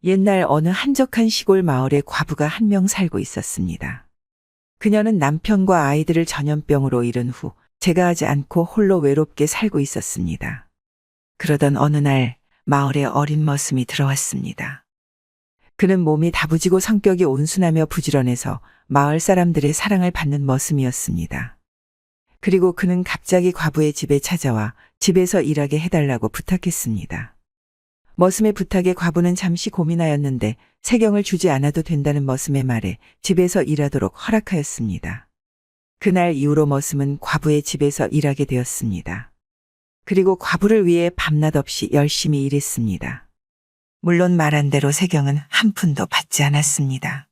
옛날 어느 한적한 시골 마을에 과부가 한 명 살고 있었습니다. 그녀는 남편과 아이들을 전염병으로 잃은 후 제가하지 않고 홀로 외롭게 살고 있었습니다. 그러던 어느 날 마을에 어린 머슴이 들어왔습니다. 그는 몸이 다부지고 성격이 온순하며 부지런해서 마을 사람들의 사랑을 받는 머슴이었습니다. 그리고 그는 갑자기 과부의 집에 찾아와 집에서 일하게 해달라고 부탁했습니다. 머슴의 부탁에 과부는 잠시 고민하였는데 세경을 주지 않아도 된다는 머슴의 말에 집에서 일하도록 허락하였습니다. 그날 이후로 머슴은 과부의 집에서 일하게 되었습니다. 그리고 과부를 위해 밤낮 없이 열심히 일했습니다. 물론 말한 대로 세경은 한 푼도 받지 않았습니다.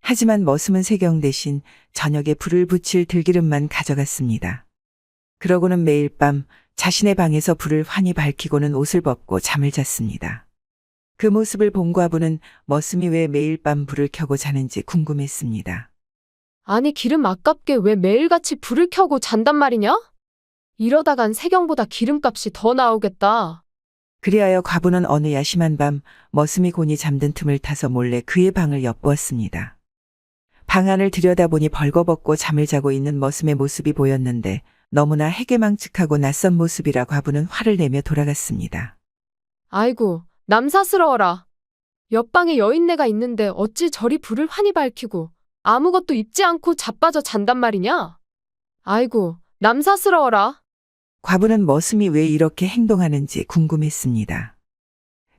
하지만 머슴은 세경 대신 저녁에 불을 붙일 들기름만 가져갔습니다. 그러고는 매일 밤 자신의 방에서 불을 환히 밝히고는 옷을 벗고 잠을 잤습니다. 그 모습을 본 과부는 머슴이 왜 매일 밤 불을 켜고 자는지 궁금했습니다. 아니, 기름 아깝게 왜 매일같이 불을 켜고 잔단 말이냐? 이러다간 세경보다 기름값이 더 나오겠다. 그리하여 과부는 어느 야심한 밤 머슴이 곤히 잠든 틈을 타서 몰래 그의 방을 엿보았습니다. 방 안을 들여다보니 벌거벗고 잠을 자고 있는 머슴의 모습이 보였는데 너무나 해괴망측하고 낯선 모습이라 과부는 화를 내며 돌아갔습니다. 아이고, 남사스러워라. 옆방에 여인네가 있는데 어찌 저리 불을 환히 밝히고 아무것도 입지 않고 자빠져 잔단 말이냐? 아이고, 남사스러워라. 과부는 머슴이 왜 이렇게 행동하는지 궁금했습니다.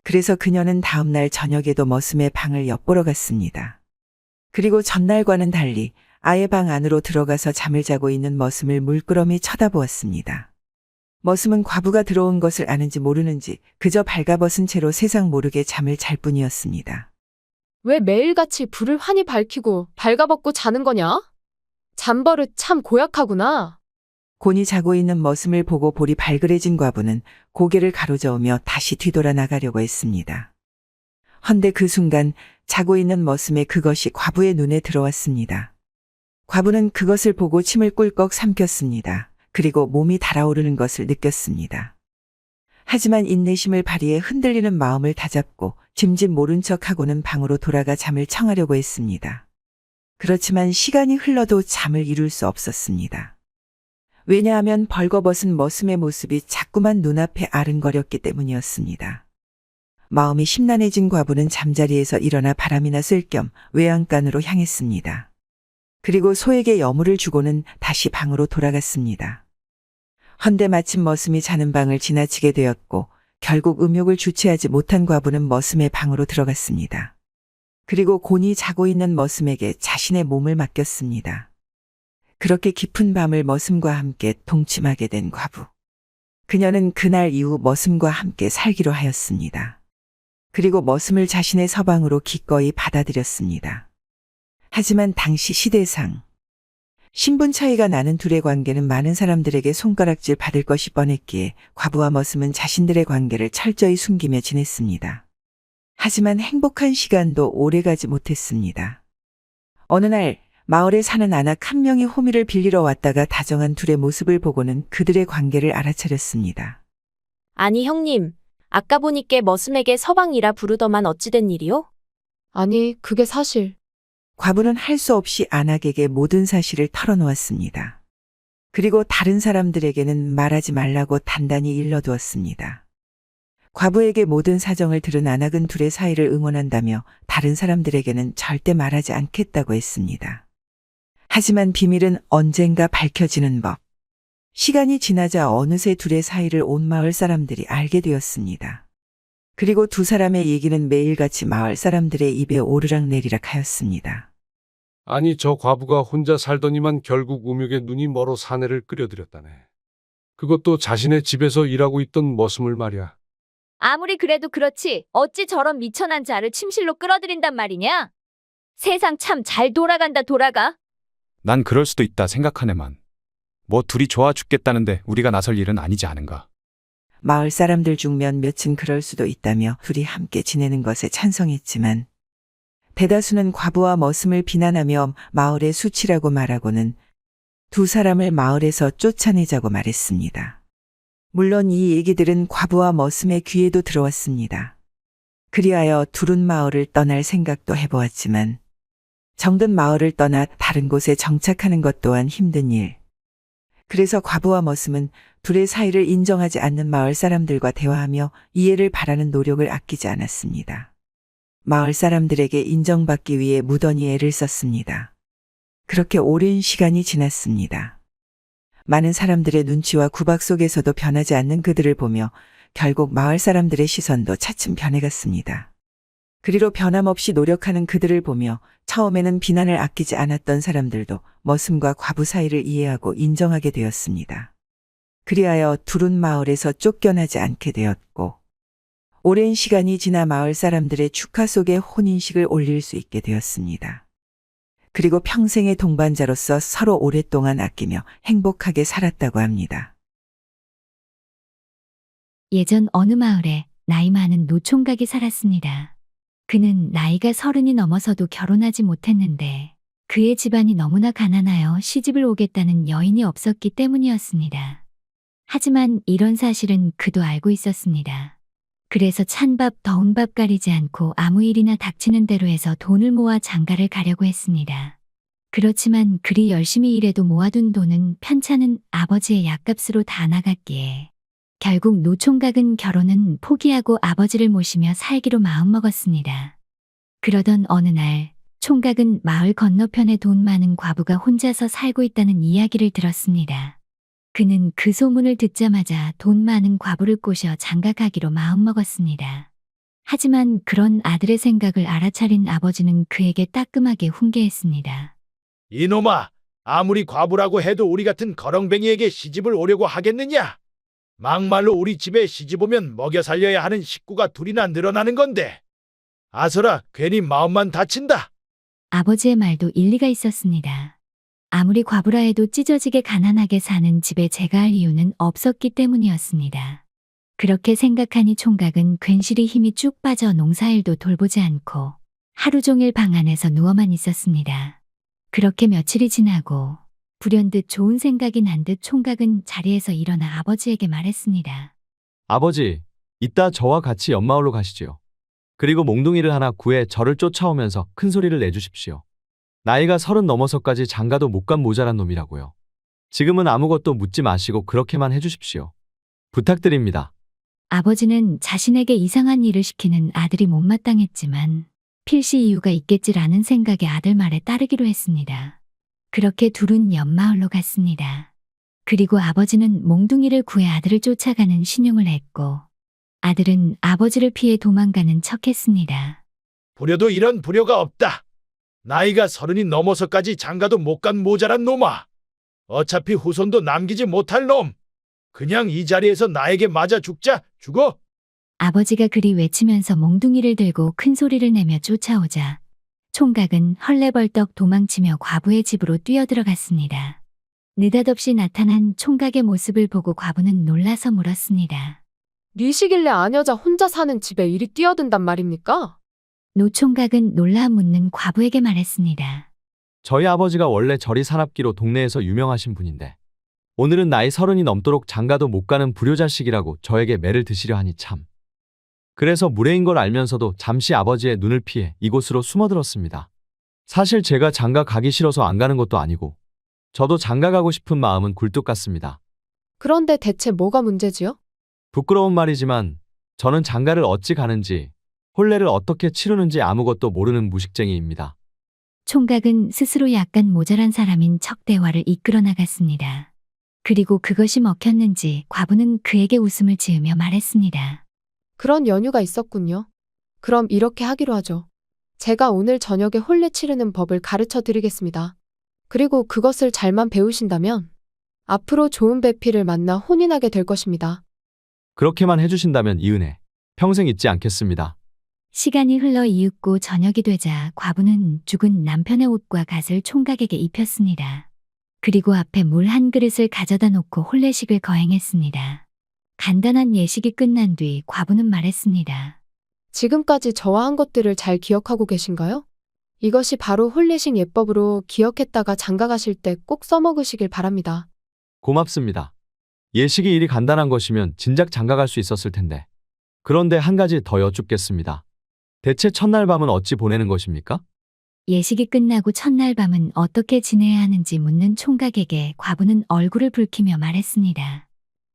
그래서 그녀는 다음날 저녁에도 머슴의 방을 엿보러 갔습니다. 그리고 전날과는 달리 아예 방 안으로 들어가서 잠을 자고 있는 머슴을 물끄러미 쳐다보았습니다. 머슴은 과부가 들어온 것을 아는지 모르는지 그저 발가벗은 채로 세상 모르게 잠을 잘 뿐이었습니다. 왜 매일같이 불을 환히 밝히고 발가벗고 자는 거냐? 잠버릇 참 고약하구나. 곤히 자고 있는 머슴을 보고 볼이 발그레진 과부는 고개를 가로저으며 다시 뒤돌아 나가려고 했습니다. 헌데 그 순간 자고 있는 머슴의 그것이 과부의 눈에 들어왔습니다. 과부는 그것을 보고 침을 꿀꺽 삼켰습니다. 그리고 몸이 달아오르는 것을 느꼈습니다. 하지만 인내심을 발휘해 흔들리는 마음을 다잡고 짐짓 모른 척하고는 방으로 돌아가 잠을 청하려고 했습니다. 그렇지만 시간이 흘러도 잠을 이룰 수 없었습니다. 왜냐하면 벌거벗은 머슴의 모습이 자꾸만 눈앞에 아른거렸기 때문이었습니다. 마음이 심란해진 과부는 잠자리에서 일어나 바람이나 쐴 겸 외양간으로 향했습니다. 그리고 소에게 여물을 주고는 다시 방으로 돌아갔습니다. 헌데 마침 머슴이 자는 방을 지나치게 되었고 결국 음욕을 주체하지 못한 과부는 머슴의 방으로 들어갔습니다. 그리고 곤히 자고 있는 머슴에게 자신의 몸을 맡겼습니다. 그렇게 깊은 밤을 머슴과 함께 동침하게 된 과부. 그녀는 그날 이후 머슴과 함께 살기로 하였습니다. 그리고 머슴을 자신의 서방으로 기꺼이 받아들였습니다. 하지만 당시 시대상 신분 차이가 나는 둘의 관계는 많은 사람들에게 손가락질 받을 것이 뻔했기에 과부와 머슴은 자신들의 관계를 철저히 숨기며 지냈습니다. 하지만 행복한 시간도 오래가지 못했습니다. 어느 날 마을에 사는 아낙 한 명이 호미를 빌리러 왔다가 다정한 둘의 모습을 보고는 그들의 관계를 알아차렸습니다. 아니 형님, 아까 보니께 머슴에게 서방이라 부르더만 어찌된 일이요? 아니, 그게 사실. 과부는 할 수 없이 아낙에게 모든 사실을 털어놓았습니다. 그리고 다른 사람들에게는 말하지 말라고 단단히 일러두었습니다. 과부에게 모든 사정을 들은 아낙은 둘의 사이를 응원한다며 다른 사람들에게는 절대 말하지 않겠다고 했습니다. 하지만 비밀은 언젠가 밝혀지는 법. 시간이 지나자 어느새 둘의 사이를 온 마을 사람들이 알게 되었습니다. 그리고 두 사람의 얘기는 매일같이 마을 사람들의 입에 오르락내리락 하였습니다. 아니 저 과부가 혼자 살더니만 결국 음욕에 눈이 멀어 사내를 끌여들였다네. 그것도 자신의 집에서 일하고 있던 머슴을 말이야. 아무리 그래도 그렇지 어찌 저런 미천한 자를 침실로 끌어들인단 말이냐? 세상 참 잘 돌아간다 돌아가. 난 그럴 수도 있다 생각하네만. 뭐 둘이 좋아 죽겠다는데 우리가 나설 일은 아니지 않은가. 마을 사람들 중 몇몇은 그럴 수도 있다며 둘이 함께 지내는 것에 찬성했지만 대다수는 과부와 머슴을 비난하며 마을의 수치라고 말하고는 두 사람을 마을에서 쫓아내자고 말했습니다. 물론 이 얘기들은 과부와 머슴의 귀에도 들어왔습니다. 그리하여 둘은 마을을 떠날 생각도 해보았지만 정든 마을을 떠나 다른 곳에 정착하는 것 또한 힘든 일. 그래서 과부와 머슴은 둘의 사이를 인정하지 않는 마을 사람들과 대화하며 이해를 바라는 노력을 아끼지 않았습니다. 마을 사람들에게 인정받기 위해 무던히 애를 썼습니다. 그렇게 오랜 시간이 지났습니다. 많은 사람들의 눈치와 구박 속에서도 변하지 않는 그들을 보며 결국 마을 사람들의 시선도 차츰 변해갔습니다. 그리로 변함없이 노력하는 그들을 보며 처음에는 비난을 아끼지 않았던 사람들도 머슴과 과부 사이를 이해하고 인정하게 되었습니다. 그리하여 둘은 마을에서 쫓겨나지 않게 되었고 오랜 시간이 지나 마을 사람들의 축하 속에 혼인식을 올릴 수 있게 되었습니다. 그리고 평생의 동반자로서 서로 오랫동안 아끼며 행복하게 살았다고 합니다. 예전 어느 마을에 나이 많은 노총각이 살았습니다. 그는 나이가 30이 넘어서도 결혼하지 못했는데 그의 집안이 너무나 가난하여 시집을 오겠다는 여인이 없었기 때문이었습니다. 하지만 이런 사실은 그도 알고 있었습니다. 그래서 찬밥 더운 밥 가리지 않고 아무 일이나 닥치는 대로 해서 돈을 모아 장가를 가려고 했습니다. 그렇지만 그리 열심히 일해도 모아둔 돈은 편찮은 아버지의 약값으로 다 나갔기에 결국 노총각은 결혼은 포기하고 아버지를 모시며 살기로 마음먹었습니다. 그러던 어느 날 총각은 마을 건너편에 돈 많은 과부가 혼자서 살고 있다는 이야기를 들었습니다. 그는 그 소문을 듣자마자 돈 많은 과부를 꼬셔 장가가기로 마음먹었습니다. 하지만 그런 아들의 생각을 알아차린 아버지는 그에게 따끔하게 훈계했습니다. 이놈아, 아무리 과부라고 해도 우리 같은 거렁뱅이에게 시집을 오려고 하겠느냐? 막말로 우리 집에 시집 오면 먹여 살려야 하는 식구가 둘이나 늘어나는 건데. 아서라, 괜히 마음만 다친다. 아버지의 말도 일리가 있었습니다. 아무리 과부라 해도 찢어지게 가난하게 사는 집에 제가 할 이유는 없었기 때문이었습니다. 그렇게 생각하니 총각은 괜시리 힘이 쭉 빠져 농사일도 돌보지 않고 하루 종일 방 안에서 누워만 있었습니다. 그렇게 며칠이 지나고 불현듯 좋은 생각이 난 듯 총각은 자리에서 일어나 아버지에게 말했습니다. 아버지, 이따 저와 같이 옆마을로 가시지요. 그리고 몽둥이를 하나 구해 저를 쫓아오면서 큰 소리를 내주십시오. 나이가 30 넘어서까지 장가도 못 간 모자란 놈이라고요. 지금은 아무것도 묻지 마시고 그렇게만 해주십시오. 부탁드립니다. 아버지는 자신에게 이상한 일을 시키는 아들이 못마땅했지만 필시 이유가 있겠지라는 생각에 아들 말에 따르기로 했습니다. 그렇게 둘은 옆마을로 갔습니다. 그리고 아버지는 몽둥이를 구해 아들을 쫓아가는 신용을 했고 아들은 아버지를 피해 도망가는 척했습니다. 불효도 이런 불효가 없다. 나이가 30이 넘어서까지 장가도 못 간 모자란 놈아. 어차피 후손도 남기지 못할 놈. 그냥 이 자리에서 나에게 맞아 죽어. 아버지가 그리 외치면서 몽둥이를 들고 큰 소리를 내며 쫓아오자 총각은 헐레벌떡 도망치며 과부의 집으로 뛰어들어갔습니다. 느닷없이 나타난 총각의 모습을 보고 과부는 놀라서 물었습니다. 니시길래 아녀자 혼자 사는 집에 이리 뛰어든단 말입니까? 노총각은 놀라 묻는 과부에게 말했습니다. 저희 아버지가 원래 저리 사납기로 동네에서 유명하신 분인데 오늘은 나이 30이 넘도록 장가도 못 가는 불효자식이라고 저에게 매를 드시려 하니 참. 그래서 무례인 걸 알면서도 잠시 아버지의 눈을 피해 이곳으로 숨어들었습니다. 사실 제가 장가 가기 싫어서 안 가는 것도 아니고 저도 장가 가고 싶은 마음은 굴뚝 같습니다. 그런데 대체 뭐가 문제지요? 부끄러운 말이지만 저는 장가를 어찌 가는지 혼례를 어떻게 치르는지 아무것도 모르는 무식쟁이입니다. 총각은 스스로 약간 모자란 사람인 척 대화를 이끌어 나갔습니다. 그리고 그것이 먹혔는지 과부는 그에게 웃음을 지으며 말했습니다. 그런 연유가 있었군요. 그럼 이렇게 하기로 하죠. 제가 오늘 저녁에 혼례 치르는 법을 가르쳐 드리겠습니다. 그리고 그것을 잘만 배우신다면 앞으로 좋은 배필을 만나 혼인하게 될 것입니다. 그렇게만 해주신다면 이 은혜 평생 잊지 않겠습니다. 시간이 흘러 이윽고 저녁이 되자 과부는 죽은 남편의 옷과 갓을 총각에게 입혔습니다. 그리고 앞에 물 한 그릇을 가져다 놓고 혼례식을 거행했습니다. 간단한 예식이 끝난 뒤 과부는 말했습니다. 지금까지 저와 한 것들을 잘 기억하고 계신가요? 이것이 바로 혼례식 예법으로 기억했다가 장가 가실 때 꼭 써먹으시길 바랍니다. 고맙습니다. 예식이 일이 간단한 것이면 진작 장가 갈 수 있었을 텐데. 그런데 한 가지 더 여쭙겠습니다. 대체 첫날 밤은 어찌 보내는 것입니까? 예식이 끝나고 첫날 밤은 어떻게 지내야 하는지 묻는 총각에게 과부는 얼굴을 붉히며 말했습니다.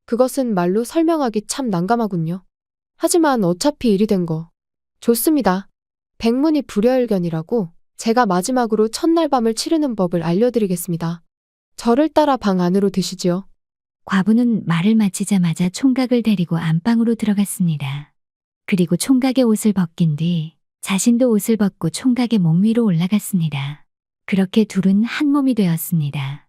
그것은 말로 설명하기 참 난감하군요. 하지만 어차피 일이 된 거. 좋습니다. 백문이 불여일견이라고 제가 마지막으로 첫날 밤을 치르는 법을 알려드리겠습니다. 저를 따라 방 안으로 드시지요. 과부는 말을 마치자마자 총각을 데리고 안방으로 들어갔습니다. 그리고 총각의 옷을 벗긴 뒤 자신도 옷을 벗고 총각의 몸 위로 올라갔습니다. 그렇게 둘은 한 몸이 되었습니다.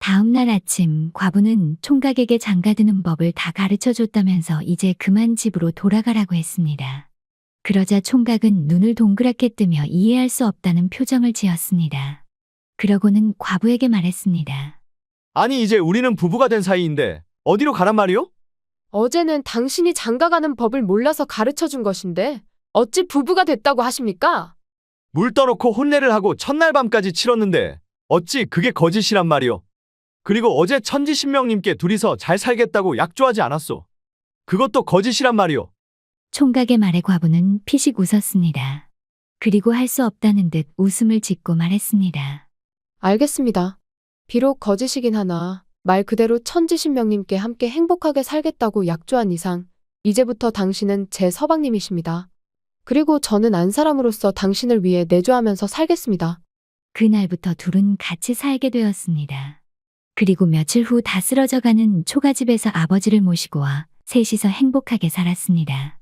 다음 날 아침 과부는 총각에게 장가드는 법을 다 가르쳐 줬다면서 이제 그만 집으로 돌아가라고 했습니다. 그러자 총각은 눈을 동그랗게 뜨며 이해할 수 없다는 표정을 지었습니다. 그러고는 과부에게 말했습니다. 아니 이제 우리는 부부가 된 사이인데 어디로 가란 말이오? 어제는 당신이 장가가는 법을 몰라서 가르쳐 준 것인데 어찌 부부가 됐다고 하십니까? 물 떠놓고 혼례를 하고 첫날 밤까지 치렀는데 어찌 그게 거짓이란 말이오? 그리고 어제 천지신명님께 둘이서 잘 살겠다고 약조하지 않았소. 그것도 거짓이란 말이오. 총각의 말에 과부는 피식 웃었습니다. 그리고 할 수 없다는 듯 웃음을 짓고 말했습니다. 알겠습니다. 비록 거짓이긴 하나 말 그대로 천지신명님께 함께 행복하게 살겠다고 약조한 이상 이제부터 당신은 제 서방님이십니다. 그리고 저는 안 사람으로서 당신을 위해 내조하면서 살겠습니다. 그날부터 둘은 같이 살게 되었습니다. 그리고 며칠 후 다 쓰러져가는 초가집에서 아버지를 모시고 와 셋이서 행복하게 살았습니다.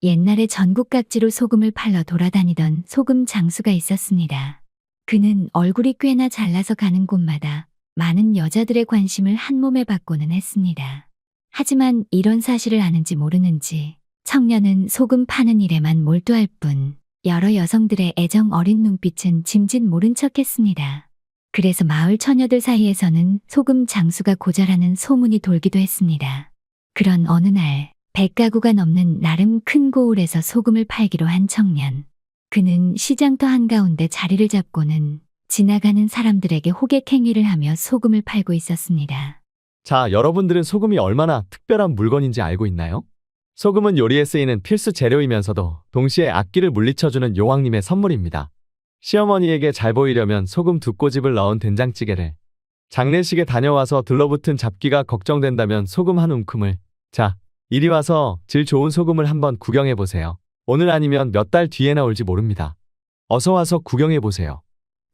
옛날에 전국 각지로 소금을 팔러 돌아다니던 소금 장수가 있었습니다. 그는 얼굴이 꽤나 잘나서 가는 곳마다 많은 여자들의 관심을 한 몸에 받고는 했습니다. 하지만 이런 사실을 아는지 모르는지 청년은 소금 파는 일에만 몰두할 뿐 여러 여성들의 애정 어린 눈빛은 짐짓 모른 척했습니다. 그래서 마을 처녀들 사이에서는 소금 장수가 고자라는 소문이 돌기도 했습니다. 그런 어느 날 100가구가 넘는 나름 큰 고을에서 소금을 팔기로 한 청년. 그는 시장터 한가운데 자리를 잡고는 지나가는 사람들에게 호객 행위를 하며 소금을 팔고 있었습니다. 자, 여러분들은 소금이 얼마나 특별한 물건인지 알고 있나요? 소금은 요리에 쓰이는 필수 재료이면서도 동시에 악기를 물리쳐주는 용왕님의 선물입니다. 시어머니에게 잘 보이려면 소금 2꼬집을 넣은 된장찌개를, 장례식에 다녀와서 들러붙은 잡기가 걱정된다면 소금 한 움큼을, 자, 이리 와서 질 좋은 소금을 한번 구경해보세요. 오늘 아니면 몇 달 뒤에나 올지 모릅니다. 어서 와서 구경해보세요.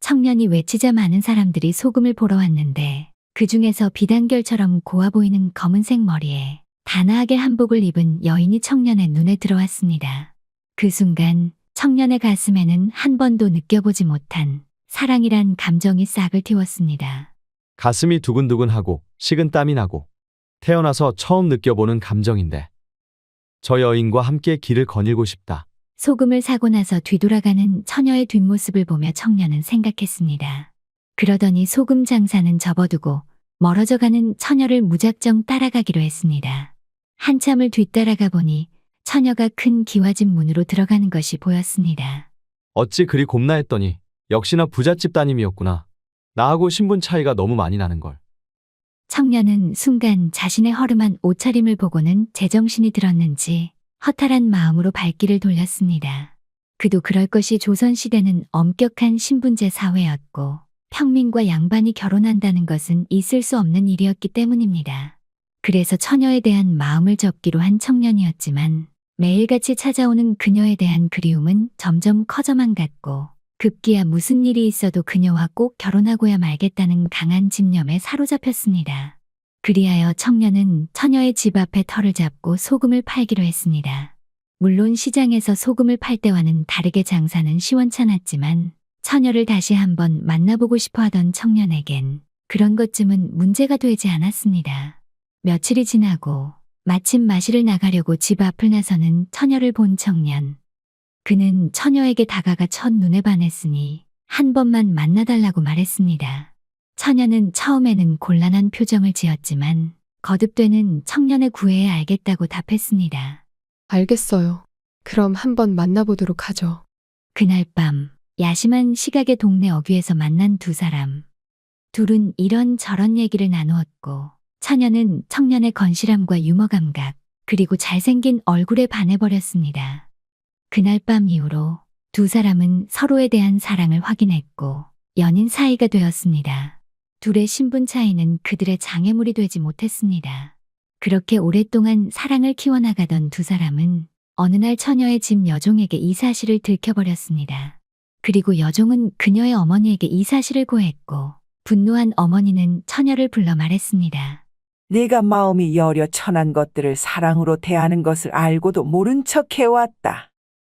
청년이 외치자 많은 사람들이 소금을 보러 왔는데 그 중에서 비단결처럼 고와 보이는 검은색 머리에 단아하게 한복을 입은 여인이 청년의 눈에 들어왔습니다. 그 순간 청년의 가슴에는 한 번도 느껴보지 못한 사랑이란 감정이 싹을 틔웠습니다. 가슴이 두근두근하고 식은 땀이 나고 태어나서 처음 느껴보는 감정인데 저 여인과 함께 길을 거닐고 싶다. 소금을 사고 나서 뒤돌아가는 처녀의 뒷모습을 보며 청년은 생각했습니다. 그러더니 소금 장사는 접어두고 멀어져가는 처녀를 무작정 따라가기로 했습니다. 한참을 뒤따라가 보니 처녀가 큰 기와집 문으로 들어가는 것이 보였습니다. 어찌 그리 곱나 했더니 역시나 부잣집 따님이었구나. 나하고 신분 차이가 너무 많이 나는걸. 청년은 순간 자신의 허름한 옷차림을 보고는 제정신이 들었는지 허탈한 마음으로 발길을 돌렸습니다. 그도 그럴 것이 조선시대는 엄격한 신분제 사회였고 평민과 양반이 결혼한다는 것은 있을 수 없는 일이었기 때문입니다. 그래서 처녀에 대한 마음을 접기로 한 청년이었지만 매일같이 찾아오는 그녀에 대한 그리움은 점점 커져만 갔고 급기야 무슨 일이 있어도 그녀와 꼭 결혼하고야 말겠다는 강한 집념에 사로잡혔습니다. 그리하여 청년은 처녀의 집 앞에 터를 잡고 소금을 팔기로 했습니다. 물론 시장에서 소금을 팔 때와는 다르게 장사는 시원찮았지만 처녀를 다시 한번 만나보고 싶어 하던 청년에겐 그런 것쯤은 문제가 되지 않았습니다. 며칠이 지나고 마침 마시를 나가려고 집 앞을 나서는 처녀를 본 청년. 그는 처녀에게 다가가 첫눈에 반했으니 한 번만 만나달라고 말했습니다. 처녀는 처음에는 곤란한 표정을 지었지만 거듭되는 청년의 구애에 알겠다고 답했습니다. 알겠어요. 그럼 한번 만나보도록 하죠. 그날 밤 야심한 시각의 동네 어귀에서 만난 두 사람. 둘은 이런저런 얘기를 나누었고 처녀는 청년의 건실함과 유머 감각, 그리고 잘생긴 얼굴에 반해버렸습니다. 그날 밤 이후로 두 사람은 서로에 대한 사랑을 확인했고 연인 사이가 되었습니다. 둘의 신분 차이는 그들의 장애물이 되지 못했습니다. 그렇게 오랫동안 사랑을 키워나가던 두 사람은 어느 날 처녀의 집 여종에게 이 사실을 들켜버렸습니다. 그리고 여종은 그녀의 어머니에게 이 사실을 고했고 분노한 어머니는 처녀를 불러 말했습니다. 네가 마음이 여려 천한 것들을 사랑으로 대하는 것을 알고도 모른 척 해왔다.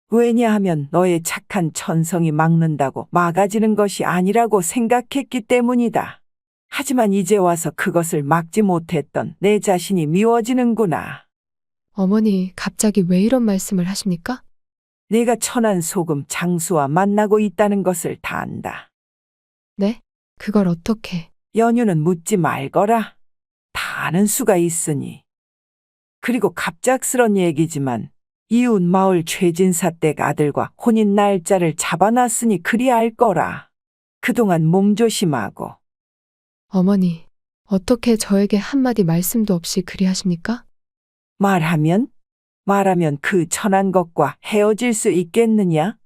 왜냐하면 너의 착한 천성이 막는다고 막아지는 것이 아니라고 생각했기 때문이다. 하지만 이제 와서 그것을 막지 못했던 내 자신이 미워지는구나. 어머니, 갑자기 왜 이런 말씀을 하십니까? 네가 천한 소금 장수와 만나고 있다는 것을 다 안다. 네? 그걸 어떻게? 연유는 묻지 말거라. 다 아는 수가 있으니. 그리고 갑작스런 얘기지만 이웃 마을 최진사 댁 아들과 혼인 날짜를 잡아놨으니 그리 알 거라. 그동안 몸조심하고. 어머니, 어떻게 저에게 한마디 말씀도 없이 그리 하십니까? 말하면 그 천한 것과 헤어질 수 있겠느냐?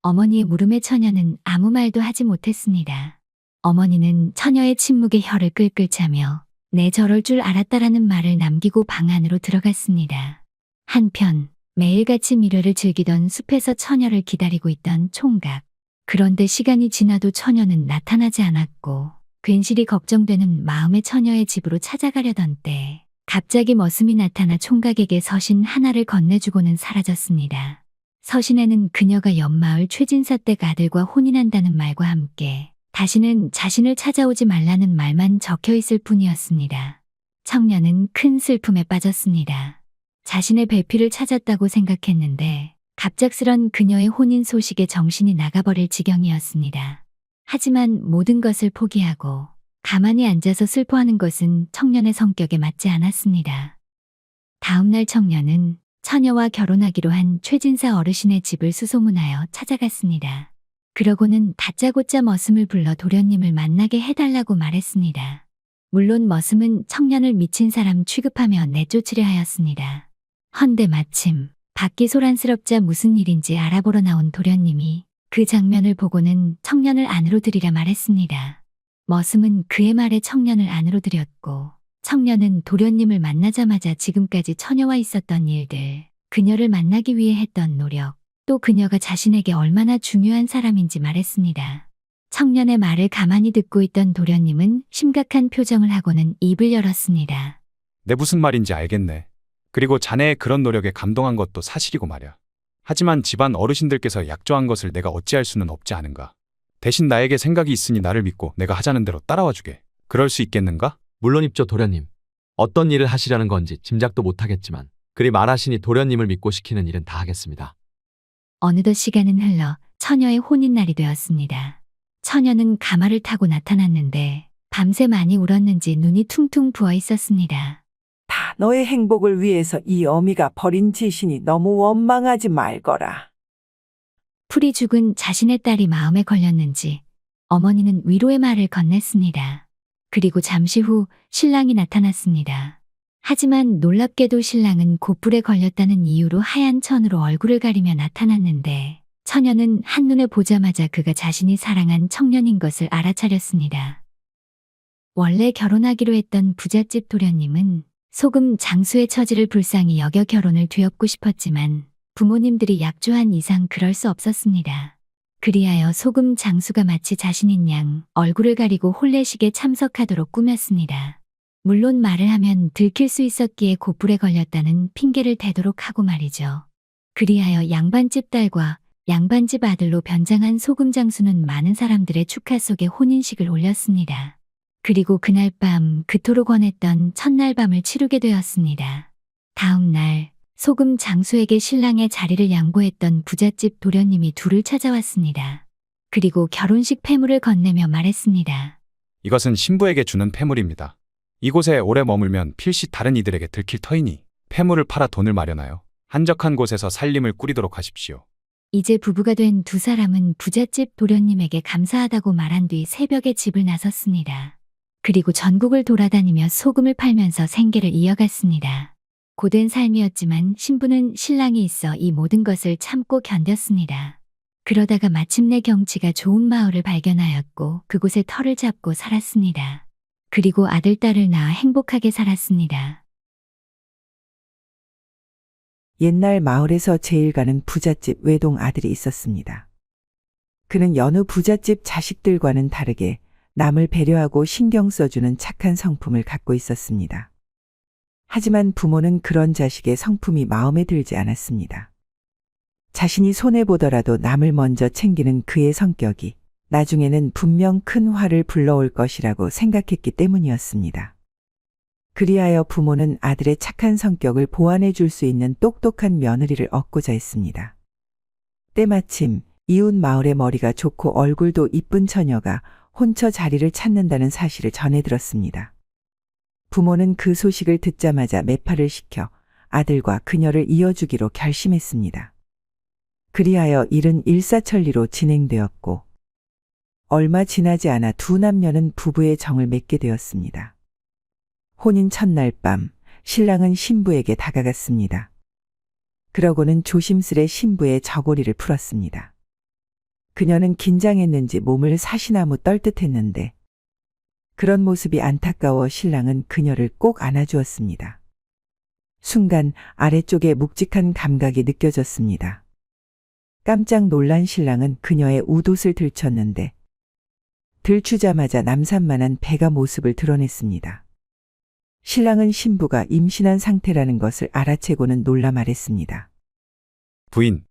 어머니의 물음에 처녀는 아무 말도 하지 못했습니다. 어머니는 처녀의 침묵에 혀를 끌끌 차며 내 저럴 줄 알았다라는 말을 남기고 방 안으로 들어갔습니다. 한편 매일같이 미래를 즐기던 숲에서 처녀를 기다리고 있던 총각. 그런데 시간이 지나도 처녀는 나타나지 않았고 괜시리 걱정되는 마음에 처녀의 집으로 찾아가려던 때 갑자기 머슴이 나타나 총각에게 서신 하나를 건네주고는 사라졌습니다. 서신에는 그녀가 옆마을 최진사 댁 아들과 혼인한다는 말과 함께 다시는 자신을 찾아오지 말라는 말만 적혀 있을 뿐이었습니다. 청년은 큰 슬픔에 빠졌습니다. 자신의 배필을 찾았다고 생각했는데 갑작스런 그녀의 혼인 소식에 정신이 나가버릴 지경이었습니다. 하지만 모든 것을 포기하고 가만히 앉아서 슬퍼하는 것은 청년의 성격에 맞지 않았습니다. 다음 날 청년은 처녀와 결혼하기로 한 최진사 어르신의 집을 수소문하여 찾아갔습니다. 그러고는 다짜고짜 머슴을 불러 도련님을 만나게 해달라고 말했습니다. 물론 머슴은 청년을 미친 사람 취급하며 내쫓으려 하였습니다. 헌데 마침 밖이 소란스럽자 무슨 일인지 알아보러 나온 도련님이 그 장면을 보고는 청년을 안으로 들이라 말했습니다. 머슴은 그의 말에 청년을 안으로 들였고 청년은 도련님을 만나자마자 지금까지 처녀와 있었던 일들, 그녀를 만나기 위해 했던 노력, 또 그녀가 자신에게 얼마나 중요한 사람인지 말했습니다. 청년의 말을 가만히 듣고 있던 도련님은 심각한 표정을 하고는 입을 열었습니다. 내 무슨 말인지 알겠네. 그리고 자네의 그런 노력에 감동한 것도 사실이고 말야. 하지만 집안 어르신들께서 약조한 것을 내가 어찌할 수는 없지 않은가. 대신 나에게 생각이 있으니 나를 믿고 내가 하자는 대로 따라와 주게. 그럴 수 있겠는가? 물론 입죠, 도련님. 어떤 일을 하시려는 건지 짐작도 못하겠지만 그리 말하시니 도련님을 믿고 시키는 일은 다 하겠습니다. 어느덧 시간은 흘러 처녀의 혼인날이 되었습니다. 처녀는 가마를 타고 나타났는데 밤새 많이 울었는지 눈이 퉁퉁 부어 있었습니다. 다 너의 행복을 위해서 이 어미가 벌인 지신이 너무 원망하지 말거라. 풀이 죽은 자신의 딸이 마음에 걸렸는지 어머니는 위로의 말을 건넸습니다. 그리고 잠시 후 신랑이 나타났습니다. 하지만 놀랍게도 신랑은 곧불에 걸렸다는 이유로 하얀 천으로 얼굴을 가리며 나타났는데 처녀는 한눈에 보자마자 그가 자신이 사랑한 청년인 것을 알아차렸습니다. 원래 결혼하기로 했던 부잣집 도련님은 소금 장수의 처지를 불쌍히 여겨 결혼을 뒤엎고 싶었지만 부모님들이 약조한 이상 그럴 수 없었습니다. 그리하여 소금 장수가 마치 자신인 양 얼굴을 가리고 혼례식에 참석하도록 꾸몄습니다. 물론 말을 하면 들킬 수 있었기에 곧불에 걸렸다는 핑계를 대도록 하고 말이죠. 그리하여 양반집 딸과 양반집 아들로 변장한 소금 장수는 많은 사람들의 축하 속에 혼인식을 올렸습니다. 그리고 그날 밤 그토록 원했던 첫날 밤을 치르게 되었습니다. 다음 날 소금 장수에게 신랑의 자리를 양보했던 부잣집 도련님이 둘을 찾아왔습니다. 그리고 결혼식 패물을 건네며 말했습니다. 이것은 신부에게 주는 패물입니다. 이곳에 오래 머물면 필시 다른 이들에게 들킬 터이니 패물을 팔아 돈을 마련하여 한적한 곳에서 살림을 꾸리도록 하십시오. 이제 부부가 된 두 사람은 부잣집 도련님에게 감사하다고 말한 뒤 새벽에 집을 나섰습니다. 그리고 전국을 돌아다니며 소금을 팔면서 생계를 이어갔습니다. 고된 삶이었지만 신부는 신랑이 있어 이 모든 것을 참고 견뎠습니다. 그러다가 마침내 경치가 좋은 마을을 발견하였고 그곳에 터를 잡고 살았습니다. 그리고 아들, 딸을 낳아 행복하게 살았습니다. 옛날 마을에서 제일 가는 부잣집 외동 아들이 있었습니다. 그는 여느 부잣집 자식들과는 다르게 남을 배려하고 신경 써주는 착한 성품을 갖고 있었습니다. 하지만 부모는 그런 자식의 성품이 마음에 들지 않았습니다. 자신이 손해보더라도 남을 먼저 챙기는 그의 성격이 나중에는 분명 큰 화를 불러올 것이라고 생각했기 때문이었습니다. 그리하여 부모는 아들의 착한 성격을 보완해 줄 수 있는 똑똑한 며느리를 얻고자 했습니다. 때마침 이웃 마을의 머리가 좋고 얼굴도 이쁜 처녀가 혼처 자리를 찾는다는 사실을 전해 들었습니다. 부모는 그 소식을 듣자마자 매파를 시켜 아들과 그녀를 이어주기로 결심했습니다. 그리하여 일은 일사천리로 진행되었고 얼마 지나지 않아 두 남녀는 부부의 정을 맺게 되었습니다. 혼인 첫날 밤 신랑은 신부에게 다가갔습니다. 그러고는 조심스레 신부의 저고리를 풀었습니다. 그녀는 긴장했는지 몸을 사시나무 떨듯했는데 그런 모습이 안타까워 신랑은 그녀를 꼭 안아주었습니다. 순간 아래쪽에 묵직한 감각이 느껴졌습니다. 깜짝 놀란 신랑은 그녀의 웃옷을 들쳤는데 들추자마자 남산만한 배가 모습을 드러냈습니다. 신랑은 신부가 임신한 상태라는 것을 알아채고는 놀라 말했습니다. 부인,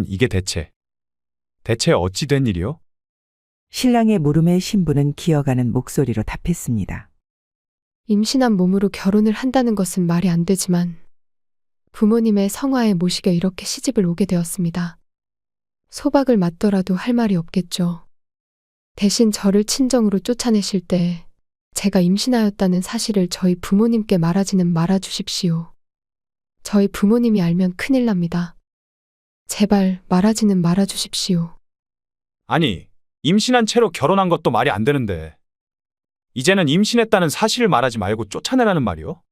이게 대체 어찌 된 일이요? 신랑의 물음에 신부는 기어가는 목소리로 답했습니다. 임신한 몸으로 결혼을 한다는 것은 말이 안 되지만 부모님의 성화에 모시게 이렇게 시집을 오게 되었습니다. 소박을 맞더라도 할 말이 없겠죠. 대신 저를 친정으로 쫓아내실 때 제가 임신하였다는 사실을 저희 부모님께 말하지는 말아 주십시오. 저희 부모님이 알면 큰일 납니다. 제발 말하지는 말아 주십시오. 아니, 임신한 채로 결혼한 것도 말이 안 되는데 이제는 임신했다는 사실을 말하지 말고 쫓아내라는 말이요?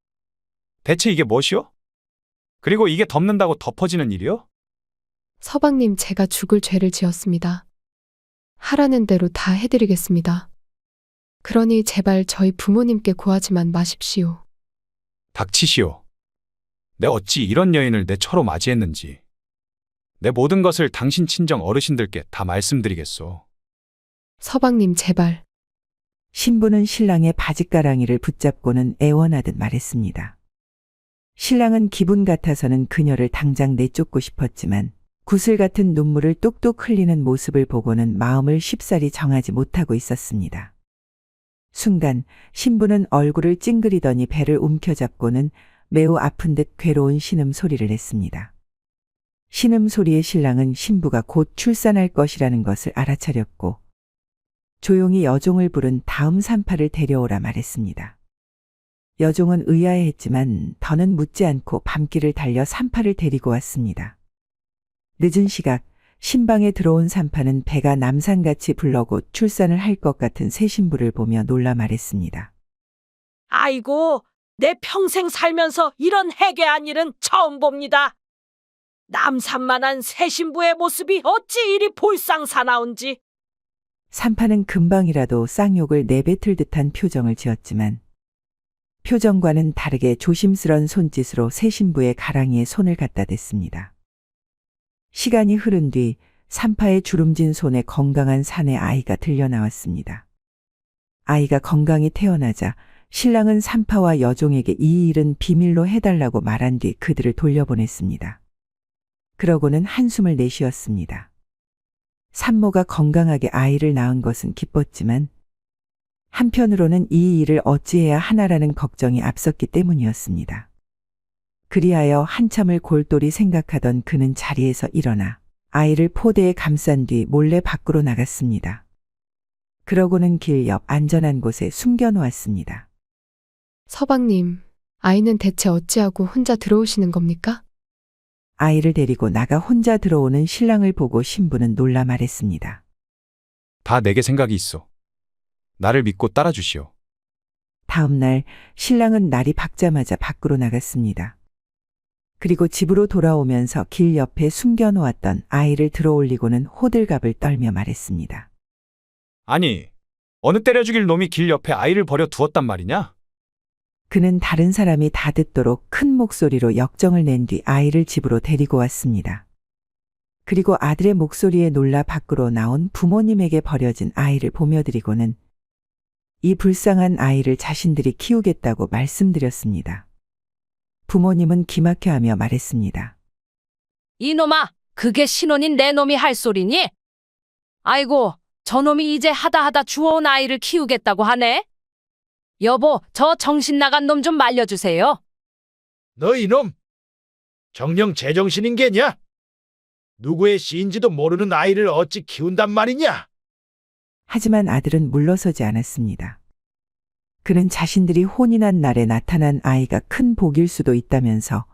대체 이게 무엇이요? 그리고 이게 덮는다고 덮어지는 일이요? 서방님, 제가 죽을 죄를 지었습니다. 하라는 대로 다 해드리겠습니다. 그러니 제발 저희 부모님께 고하지만 마십시오. 닥치시오. 내 어찌 이런 여인을 내 처로 맞이했는지 내 모든 것을 당신 친정 어르신들께 다 말씀드리겠소. 서방님, 제발. 신부는 신랑의 바짓가랑이를 붙잡고는 애원하듯 말했습니다. 신랑은 기분 같아서는 그녀를 당장 내쫓고 싶었지만 구슬 같은 눈물을 뚝뚝 흘리는 모습을 보고는 마음을 쉽사리 정하지 못하고 있었습니다. 순간 신부는 얼굴을 찡그리더니 배를 움켜잡고는 매우 아픈 듯 괴로운 신음소리를 냈습니다. 신음소리의 신랑은 신부가 곧 출산할 것이라는 것을 알아차렸고 조용히 여종을 부른 다음 산파를 데려오라 말했습니다. 여종은 의아해했지만 더는 묻지 않고 밤길을 달려 산파를 데리고 왔습니다. 늦은 시각 신방에 들어온 산파는 배가 남산같이 불러곧 출산을 할 것 같은 새 신부를 보며 놀라 말했습니다. 아이고, 내 평생 살면서 이런 해괴한 일은 처음 봅니다. 남산만한 새 신부의 모습이 어찌 이리 볼상사나운지. 산파는 금방이라도 쌍욕을 내뱉을 듯한 표정을 지었지만 표정과는 다르게 조심스런 손짓으로 새 신부의 가랑이에 손을 갖다 댔습니다. 시간이 흐른 뒤 산파의 주름진 손에 건강한 사내 아이가 들려 나왔습니다. 아이가 건강히 태어나자 신랑은 산파와 여종에게 이 일은 비밀로 해달라고 말한 뒤 그들을 돌려보냈습니다. 그러고는 한숨을 내쉬었습니다. 산모가 건강하게 아이를 낳은 것은 기뻤지만 한편으로는 이 일을 어찌해야 하나라는 걱정이 앞섰기 때문이었습니다. 그리하여 한참을 골똘히 생각하던 그는 자리에서 일어나 아이를 포대에 감싼 뒤 몰래 밖으로 나갔습니다. 그러고는 길 옆 안전한 곳에 숨겨놓았습니다. 서방님, 아이는 대체 어찌하고 혼자 들어오시는 겁니까? 아이를 데리고 나가 혼자 들어오는 신랑을 보고 신부는 놀라 말했습니다. 다 내게 생각이 있어. 나를 믿고 따라주시오. 다음 날 신랑은 날이 밝자마자 밖으로 나갔습니다. 그리고 집으로 돌아오면서 길 옆에 숨겨놓았던 아이를 들어올리고는 호들갑을 떨며 말했습니다. 아니, 어느 때려 죽일 놈이 길 옆에 아이를 버려 두었단 말이냐? 그는 다른 사람이 다 듣도록 큰 목소리로 역정을 낸 뒤 아이를 집으로 데리고 왔습니다. 그리고 아들의 목소리에 놀라 밖으로 나온 부모님에게 버려진 아이를 보며드리고는 이 불쌍한 아이를 자신들이 키우겠다고 말씀드렸습니다. 부모님은 기막혀하며 말했습니다. 이놈아, 그게 신혼인 내 놈이 할 소리니? 아이고, 저놈이 이제 하다 주워온 아이를 키우겠다고 하네? 여보, 저 정신 나간 놈 좀 말려주세요. 너 이놈! 정녕 제정신인 게냐? 누구의 씨인지도 모르는 아이를 어찌 키운단 말이냐? 하지만 아들은 물러서지 않았습니다. 그는 자신들이 혼이 난 날에 나타난 아이가 큰 복일 수도 있다면서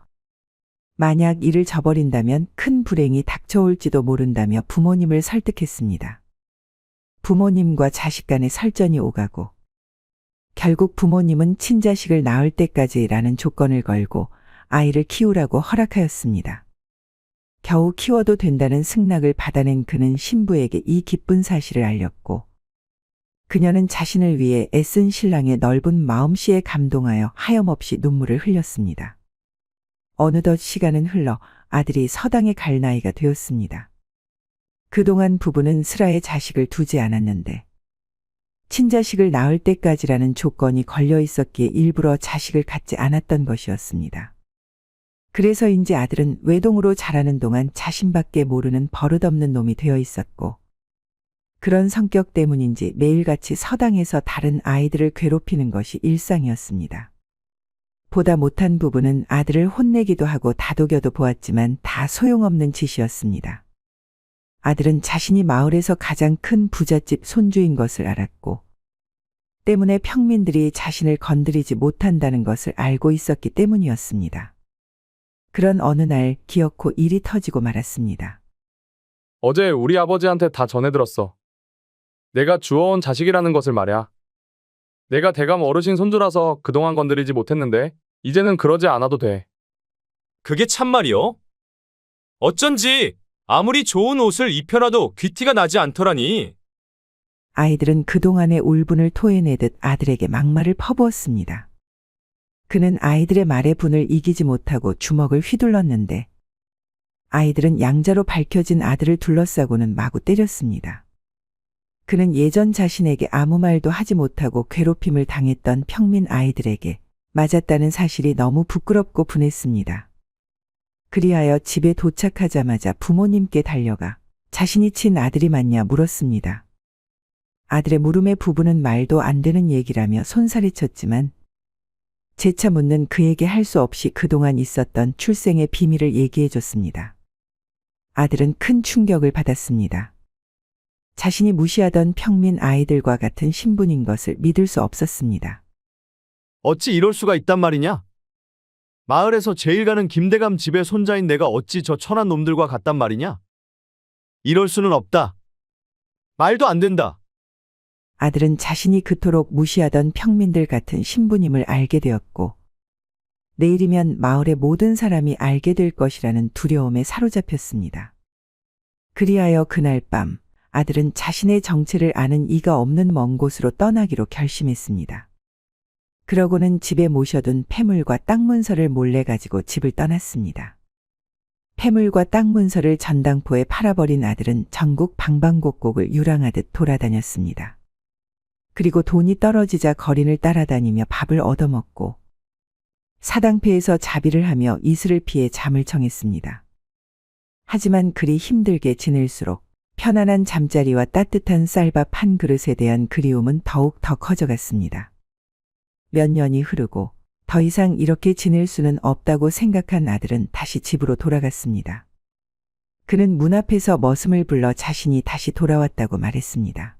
만약 이를 저버린다면 큰 불행이 닥쳐올지도 모른다며 부모님을 설득했습니다. 부모님과 자식 간의 설전이 오가고 결국 부모님은 친자식을 낳을 때까지라는 조건을 걸고 아이를 키우라고 허락하였습니다. 겨우 키워도 된다는 승낙을 받아낸 그는 신부에게 이 기쁜 사실을 알렸고 그녀는 자신을 위해 애쓴 신랑의 넓은 마음씨에 감동하여 하염없이 눈물을 흘렸습니다. 어느덧 시간은 흘러 아들이 서당에 갈 나이가 되었습니다. 그동안 부부는 슬하에 자식을 두지 않았는데 친자식을 낳을 때까지라는 조건이 걸려 있었기에 일부러 자식을 갖지 않았던 것이었습니다. 그래서인지 아들은 외동으로 자라는 동안 자신밖에 모르는 버릇없는 놈이 되어 있었고 그런 성격 때문인지 매일같이 서당에서 다른 아이들을 괴롭히는 것이 일상이었습니다. 보다 못한 부부는 아들을 혼내기도 하고 다독여도 보았지만 다 소용없는 짓이었습니다. 아들은 자신이 마을에서 가장 큰 부잣집 손주인 것을 알았고 때문에 평민들이 자신을 건드리지 못한다는 것을 알고 있었기 때문이었습니다. 그런 어느 날 기어코 일이 터지고 말았습니다. 어제 우리 아버지한테 다 전해들었어. 내가 주워온 자식이라는 것을 말야. 내가 대감 어르신 손주라서 그동안 건드리지 못했는데 이제는 그러지 않아도 돼. 그게 참말이요? 어쩐지 아무리 좋은 옷을 입혀놔도 귀티가 나지 않더라니. 아이들은 그동안의 울분을 토해내듯 아들에게 막말을 퍼부었습니다. 그는 아이들의 말의 분을 이기지 못하고 주먹을 휘둘렀는데 아이들은 양자로 밝혀진 아들을 둘러싸고는 마구 때렸습니다. 그는 예전 자신에게 아무 말도 하지 못하고 괴롭힘을 당했던 평민 아이들에게 맞았다는 사실이 너무 부끄럽고 분했습니다. 그리하여 집에 도착하자마자 부모님께 달려가 자신이 친 아들이 맞냐 물었습니다. 아들의 물음에 부부는 말도 안 되는 얘기라며 손살이 쳤지만 재차 묻는 그에게 할 수 없이 그동안 있었던 출생의 비밀을 얘기해 줬습니다. 아들은 큰 충격을 받았습니다. 자신이 무시하던 평민 아이들과 같은 신분인 것을 믿을 수 없었습니다. 어찌 이럴 수가 있단 말이냐? 마을에서 제일 가는 김대감 집의 손자인 내가 어찌 저 천한 놈들과 같단 말이냐? 이럴 수는 없다. 말도 안 된다. 아들은 자신이 그토록 무시하던 평민들 같은 신부님을 알게 되었고 내일이면 마을의 모든 사람이 알게 될 것이라는 두려움에 사로잡혔습니다. 그리하여 그날 밤 아들은 자신의 정체를 아는 이가 없는 먼 곳으로 떠나기로 결심했습니다. 그러고는 집에 모셔둔 폐물과 땅 문서를 몰래 가지고 집을 떠났습니다. 폐물과 땅 문서를 전당포에 팔아버린 아들은 전국 방방곡곡을 유랑하듯 돌아다녔습니다. 그리고 돈이 떨어지자 거린을 따라다니며 밥을 얻어먹고 사당패에서 자비를 하며 이슬을 피해 잠을 청했습니다. 하지만 그리 힘들게 지낼수록 편안한 잠자리와 따뜻한 쌀밥 한 그릇에 대한 그리움은 더욱 더 커져갔습니다. 몇 년이 흐르고 더 이상 이렇게 지낼 수는 없다고 생각한 아들은 다시 집으로 돌아갔습니다. 그는 문 앞에서 머슴을 불러 자신이 다시 돌아왔다고 말했습니다.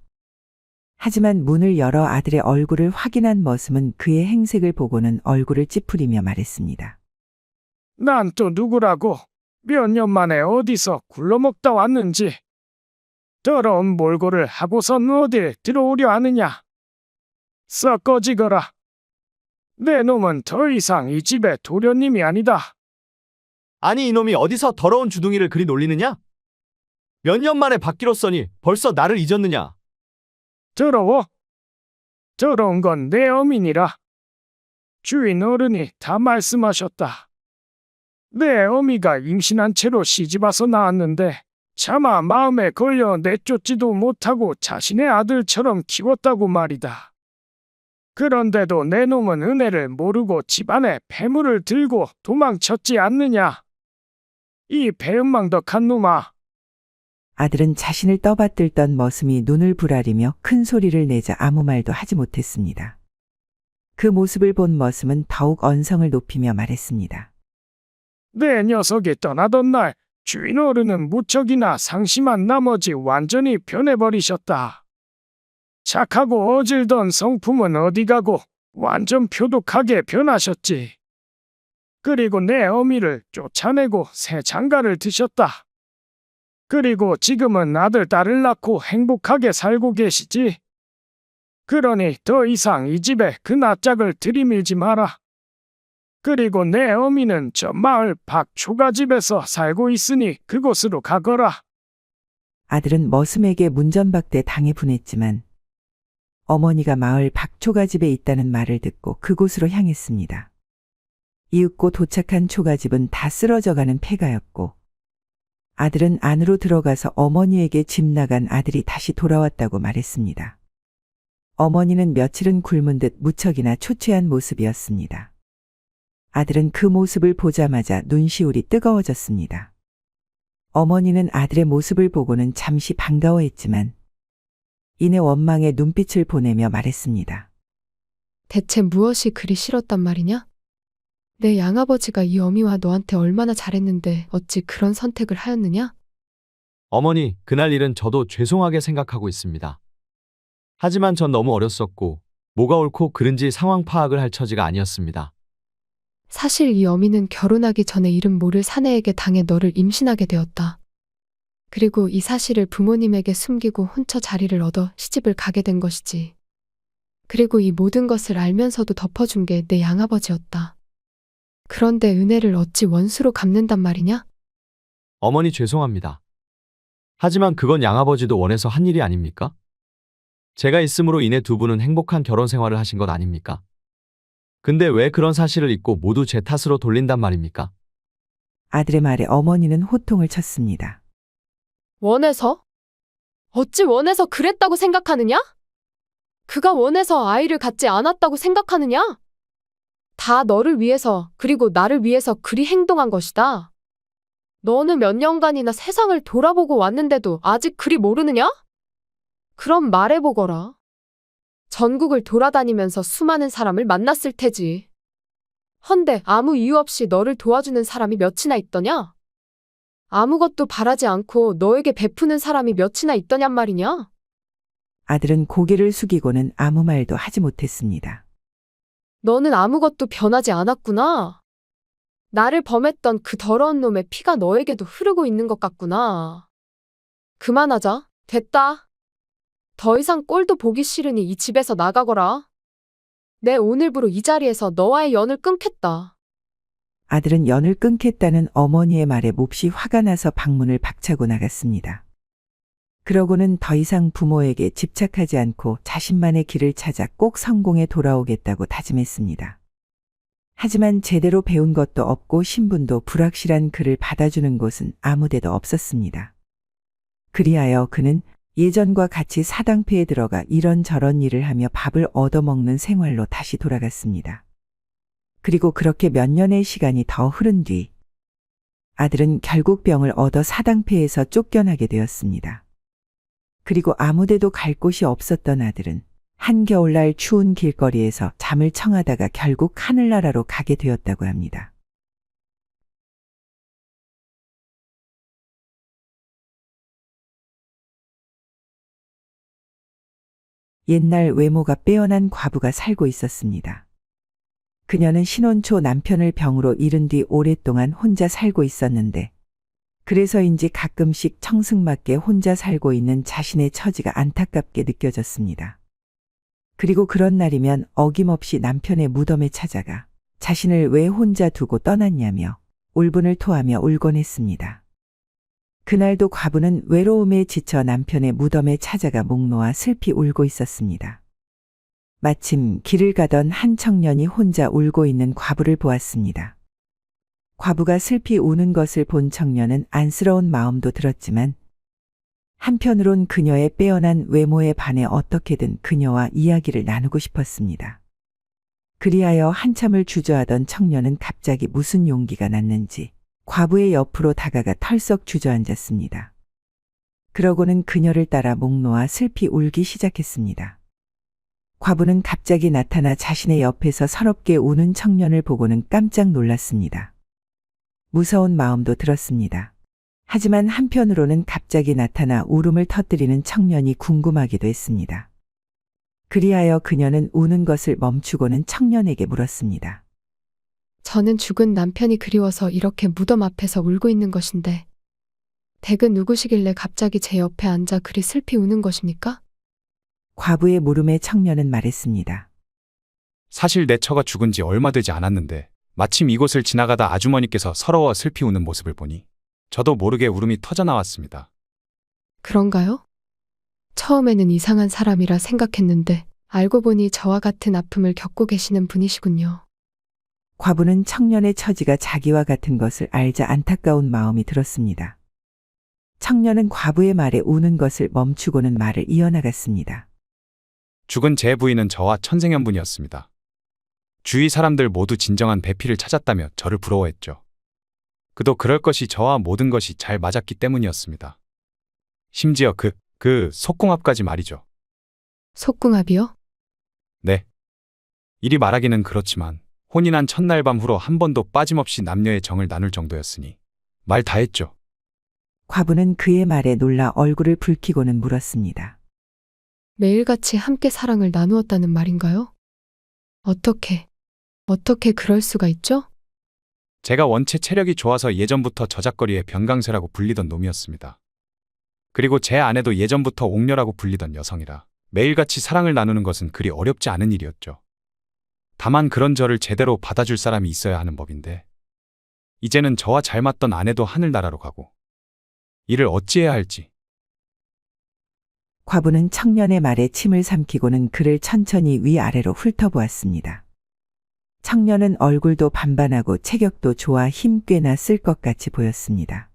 하지만 문을 열어 아들의 얼굴을 확인한 머슴은 그의 행색을 보고는 얼굴을 찌푸리며 말했습니다. 난 또 누구라고? 몇 년 만에 어디서 굴러먹다 왔는지. 더러운 몰골을 하고선 어딜 들어오려 하느냐? 썩 꺼지거라. 내 놈은 더 이상 이 집의 도련님이 아니다. 아니 이놈이 어디서 더러운 주둥이를 그리 놀리느냐? 몇 년 만에 바뀌었으니 벌써 나를 잊었느냐? 더러워? 더러운 건 내 어미니라. 주인 어른이 다 말씀하셨다. 내 어미가 임신한 채로 시집와서 나왔는데 차마 마음에 걸려 내쫓지도 못하고 자신의 아들처럼 키웠다고 말이다. 그런데도 내 놈은 은혜를 모르고 집안에 패물을 들고 도망쳤지 않느냐? 이 배은망덕한 놈아. 아들은 자신을 떠받들던 머슴이 눈을 부라리며 큰 소리를 내자 아무 말도 하지 못했습니다. 그 모습을 본 머슴은 더욱 언성을 높이며 말했습니다. 내 녀석이 떠나던 날 주인 어른은 무척이나 상심한 나머지 완전히 변해버리셨다. 착하고 어질던 성품은 어디 가고 완전 표독하게 변하셨지. 그리고 내 어미를 쫓아내고 새 장가를 드셨다. 그리고 지금은 아들, 딸을 낳고 행복하게 살고 계시지. 그러니 더 이상 이 집에 그 낯짝을 들이밀지 마라. 그리고 내 어미는 저 마을 박초가 집에서 살고 있으니 그곳으로 가거라. 아들은 머슴에게 문전박대 당해 분했지만 어머니가 마을 박초가 집에 있다는 말을 듣고 그곳으로 향했습니다. 이윽고 도착한 초가집은 다 쓰러져가는 폐가였고 아들은 안으로 들어가서 어머니에게 집 나간 아들이 다시 돌아왔다고 말했습니다. 어머니는 며칠은 굶은 듯 무척이나 초췌한 모습이었습니다. 아들은 그 모습을 보자마자 눈시울이 뜨거워졌습니다. 어머니는 아들의 모습을 보고는 잠시 반가워했지만 이내 원망의 눈빛을 보내며 말했습니다. 대체 무엇이 그리 싫었단 말이냐? 내 양아버지가 이 어미와 너한테 얼마나 잘했는데 어찌 그런 선택을 하였느냐? 어머니, 그날 일은 저도 죄송하게 생각하고 있습니다. 하지만 전 너무 어렸었고 뭐가 옳고 그른지 상황 파악을 할 처지가 아니었습니다. 사실 이 어미는 결혼하기 전에 이름 모를 사내에게 당해 너를 임신하게 되었다. 그리고 이 사실을 부모님에게 숨기고 혼처 자리를 얻어 시집을 가게 된 것이지. 그리고 이 모든 것을 알면서도 덮어준 게 내 양아버지였다. 그런데 은혜를 어찌 원수로 갚는단 말이냐? 어머니 죄송합니다. 하지만 그건 양아버지도 원해서 한 일이 아닙니까? 제가 있음으로 인해 두 분은 행복한 결혼 생활을 하신 것 아닙니까? 근데 왜 그런 사실을 잊고 모두 제 탓으로 돌린단 말입니까? 아들의 말에 어머니는 호통을 쳤습니다. 원해서? 어찌 원해서 그랬다고 생각하느냐? 그가 원해서 아이를 갖지 않았다고 생각하느냐? 다 너를 위해서 그리고 나를 위해서 그리 행동한 것이다. 너는 몇 년간이나 세상을 돌아보고 왔는데도 아직 그리 모르느냐? 그럼 말해보거라. 전국을 돌아다니면서 수많은 사람을 만났을 테지. 헌데 아무 이유 없이 너를 도와주는 사람이 몇이나 있더냐? 아무것도 바라지 않고 너에게 베푸는 사람이 몇이나 있더냔 말이냐? 아들은 고개를 숙이고는 아무 말도 하지 못했습니다. 너는 아무것도 변하지 않았구나. 나를 범했던 그 더러운 놈의 피가 너에게도 흐르고 있는 것 같구나. 그만하자. 됐다. 더 이상 꼴도 보기 싫으니 이 집에서 나가거라. 내 오늘부로 이 자리에서 너와의 연을 끊겠다. 아들은 연을 끊겠다는 어머니의 말에 몹시 화가 나서 방문을 박차고 나갔습니다. 그러고는 더 이상 부모에게 집착하지 않고 자신만의 길을 찾아 꼭 성공에 돌아오겠다고 다짐했습니다. 하지만 제대로 배운 것도 없고 신분도 불확실한 그를 받아주는 곳은 아무데도 없었습니다. 그리하여 그는 예전과 같이 사당패에 들어가 이런저런 일을 하며 밥을 얻어먹는 생활로 다시 돌아갔습니다. 그리고 그렇게 몇 년의 시간이 더 흐른 뒤 아들은 결국 병을 얻어 사당패에서 쫓겨나게 되었습니다. 그리고 아무데도 갈 곳이 없었던 아들은 한겨울날 추운 길거리에서 잠을 청하다가 결국 하늘나라로 가게 되었다고 합니다. 옛날 외모가 빼어난 과부가 살고 있었습니다. 그녀는 신혼 초 남편을 병으로 잃은 뒤 오랫동안 혼자 살고 있었는데 그래서인지 가끔씩 청승맞게 혼자 살고 있는 자신의 처지가 안타깝게 느껴졌습니다. 그리고 그런 날이면 어김없이 남편의 무덤에 찾아가 자신을 왜 혼자 두고 떠났냐며 울분을 토하며 울곤 했습니다. 그날도 과부는 외로움에 지쳐 남편의 무덤에 찾아가 목 놓아 슬피 울고 있었습니다. 마침 길을 가던 한 청년이 혼자 울고 있는 과부를 보았습니다. 과부가 슬피 우는 것을 본 청년은 안쓰러운 마음도 들었지만 한편으론 그녀의 빼어난 외모에 반해 어떻게든 그녀와 이야기를 나누고 싶었습니다. 그리하여 한참을 주저하던 청년은 갑자기 무슨 용기가 났는지 과부의 옆으로 다가가 털썩 주저앉았습니다. 그러고는 그녀를 따라 목 놓아 슬피 울기 시작했습니다. 과부는 갑자기 나타나 자신의 옆에서 서럽게 우는 청년을 보고는 깜짝 놀랐습니다. 무서운 마음도 들었습니다. 하지만 한편으로는 갑자기 나타나 울음을 터뜨리는 청년이 궁금하기도 했습니다. 그리하여 그녀는 우는 것을 멈추고는 청년에게 물었습니다. 저는 죽은 남편이 그리워서 이렇게 무덤 앞에서 울고 있는 것인데 댁은 누구시길래 갑자기 제 옆에 앉아 그리 슬피 우는 것입니까? 과부의 물음에 청년은 말했습니다. 사실 내 처가 죽은 지 얼마 되지 않았는데 마침 이곳을 지나가다 아주머니께서 서러워 슬피 우는 모습을 보니 저도 모르게 울음이 터져 나왔습니다. 그런가요? 처음에는 이상한 사람이라 생각했는데 알고 보니 저와 같은 아픔을 겪고 계시는 분이시군요. 과부는 청년의 처지가 자기와 같은 것을 알자 안타까운 마음이 들었습니다. 청년은 과부의 말에 우는 것을 멈추고는 말을 이어나갔습니다. 죽은 제 부인은 저와 천생연분이었습니다. 주위 사람들 모두 진정한 배필을 찾았다며 저를 부러워했죠. 그도 그럴 것이 저와 모든 것이 잘 맞았기 때문이었습니다. 심지어 그 속궁합까지 말이죠. 속궁합이요? 네. 이리 말하기는 그렇지만 혼인한 첫날 밤 후로 한 번도 빠짐없이 남녀의 정을 나눌 정도였으니 말 다 했죠. 과부는 그의 말에 놀라 얼굴을 붉히고는 물었습니다. 매일같이 함께 사랑을 나누었다는 말인가요? 어떻게 그럴 수가 있죠? 제가 원체 체력이 좋아서 예전부터 저작거리의 변강세라고 불리던 놈이었습니다. 그리고 제 아내도 예전부터 옥녀라고 불리던 여성이라 매일같이 사랑을 나누는 것은 그리 어렵지 않은 일이었죠. 다만 그런 저를 제대로 받아줄 사람이 있어야 하는 법인데 이제는 저와 잘 맞던 아내도 하늘나라로 가고 이를 어찌해야 할지. 과부는 청년의 말에 침을 삼키고는 그를 천천히 위아래로 훑어보았습니다. 청년은 얼굴도 반반하고 체격도 좋아 힘 꽤나 쓸 것 같이 보였습니다.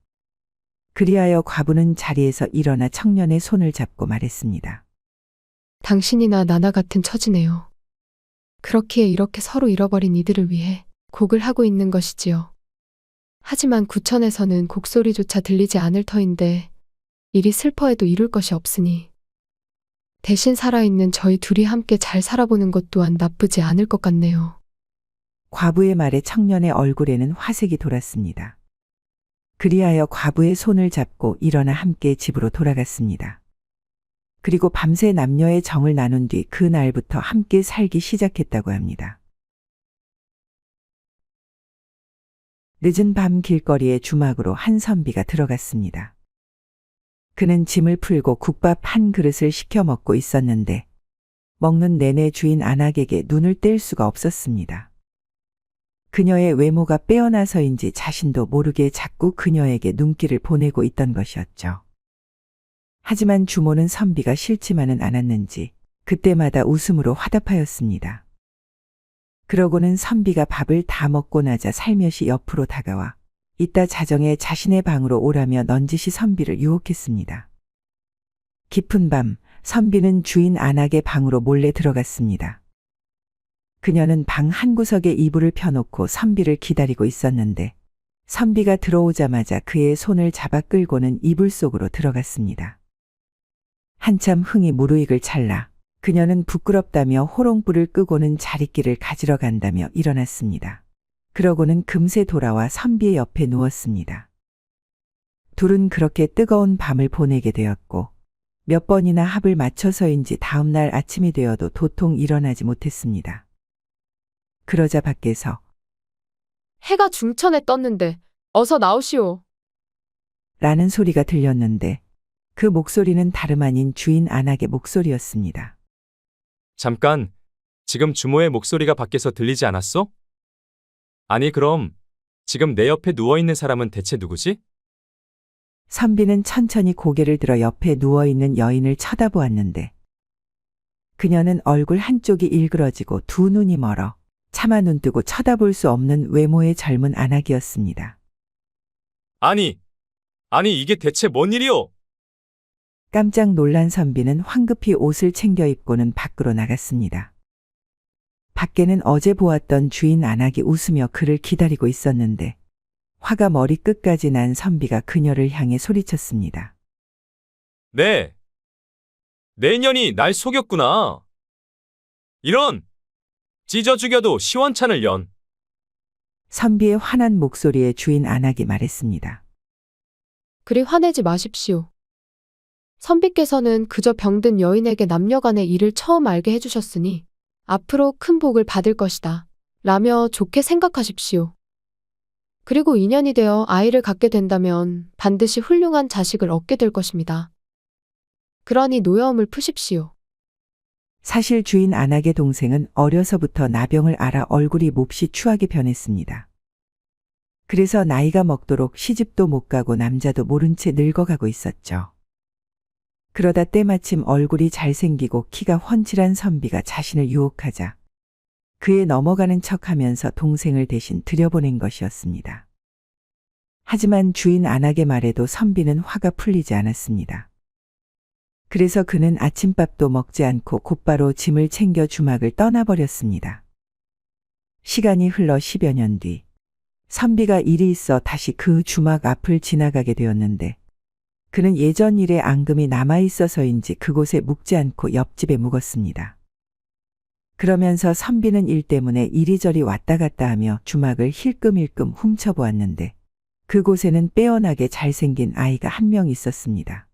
그리하여 과부는 자리에서 일어나 청년의 손을 잡고 말했습니다. 당신이나 나나 같은 처지네요. 그렇기에 이렇게 서로 잃어버린 이들을 위해 곡을 하고 있는 것이지요. 하지만 구천에서는 곡소리조차 들리지 않을 터인데 이리 슬퍼해도 이룰 것이 없으니 대신 살아있는 저희 둘이 함께 잘 살아보는 것 또한 나쁘지 않을 것 같네요. 과부의 말에 청년의 얼굴에는 화색이 돌았습니다. 그리하여 과부의 손을 잡고 일어나 함께 집으로 돌아갔습니다. 그리고 밤새 남녀의 정을 나눈 뒤 그 날부터 함께 살기 시작했다고 합니다. 늦은 밤 길거리에 주막으로 한 선비가 들어갔습니다. 그는 짐을 풀고 국밥 한 그릇을 시켜 먹고 있었는데 먹는 내내 주인 안악에게 눈을 뗄 수가 없었습니다. 그녀의 외모가 빼어나서인지 자신도 모르게 자꾸 그녀에게 눈길을 보내고 있던 것이었죠. 하지만 주모는 선비가 싫지만은 않았는지 그때마다 웃음으로 화답하였습니다. 그러고는 선비가 밥을 다 먹고 나자 살며시 옆으로 다가와 이따 자정에 자신의 방으로 오라며 넌지시 선비를 유혹했습니다. 깊은 밤 선비는 주인 안악의 방으로 몰래 들어갔습니다. 그녀는 방 한구석에 이불을 펴놓고 선비를 기다리고 있었는데 선비가 들어오자마자 그의 손을 잡아 끌고는 이불 속으로 들어갔습니다. 한참 흥이 무르익을 찰나 그녀는 부끄럽다며 호롱불을 끄고는 자리끼를 가지러 간다며 일어났습니다. 그러고는 금세 돌아와 선비의 옆에 누웠습니다. 둘은 그렇게 뜨거운 밤을 보내게 되었고 몇 번이나 합을 맞춰서인지 다음 날 아침이 되어도 도통 일어나지 못했습니다. 그러자 밖에서 해가 중천에 떴는데 어서 나오시오. 라는 소리가 들렸는데 그 목소리는 다름 아닌 주인 안악의 목소리였습니다. 잠깐, 지금 주모의 목소리가 밖에서 들리지 않았어? 아니 그럼 지금 내 옆에 누워있는 사람은 대체 누구지? 선비는 천천히 고개를 들어 옆에 누워있는 여인을 쳐다보았는데 그녀는 얼굴 한쪽이 일그러지고 두 눈이 멀어 차마 눈뜨고 쳐다볼 수 없는 외모의 젊은 안악이었습니다. 아니 이게 대체 뭔 일이오? 깜짝 놀란 선비는 황급히 옷을 챙겨 입고는 밖으로 나갔습니다. 밖에는 어제 보았던 주인 안악이 웃으며 그를 기다리고 있었는데 화가 머리끝까지 난 선비가 그녀를 향해 소리쳤습니다. 네. 내 년이 날 속였구나. 이런! 찢어 죽여도 시원찮을 년. 선비의 환한 목소리에 주인 안악이 말했습니다. 그리 화내지 마십시오. 선비께서는 그저 병든 여인에게 남녀간의 일을 처음 알게 해주셨으니 앞으로 큰 복을 받을 것이다. 라며 좋게 생각하십시오. 그리고 인연이 되어 아이를 갖게 된다면 반드시 훌륭한 자식을 얻게 될 것입니다. 그러니 노여움을 푸십시오. 사실 주인 안악의 동생은 어려서부터 나병을 앓아 얼굴이 몹시 추하게 변했습니다. 그래서 나이가 먹도록 시집도 못 가고 남자도 모른 채 늙어가고 있었죠. 그러다 때마침 얼굴이 잘생기고 키가 훤칠한 선비가 자신을 유혹하자 그에 넘어가는 척하면서 동생을 대신 들여보낸 것이었습니다. 하지만 주인 안악의 말에도 선비는 화가 풀리지 않았습니다. 그래서 그는 아침밥도 먹지 않고 곧바로 짐을 챙겨 주막을 떠나버렸습니다. 시간이 흘러 10여 년 뒤 선비가 일이 있어 다시 그 주막 앞을 지나가게 되었는데 그는 예전 일의 앙금이 남아있어서인지 그곳에 묵지 않고 옆집에 묵었습니다. 그러면서 선비는 일 때문에 이리저리 왔다 갔다 하며 주막을 힐끔힐끔 훔쳐보았는데 그곳에는 빼어나게 잘생긴 아이가 한 명 있었습니다.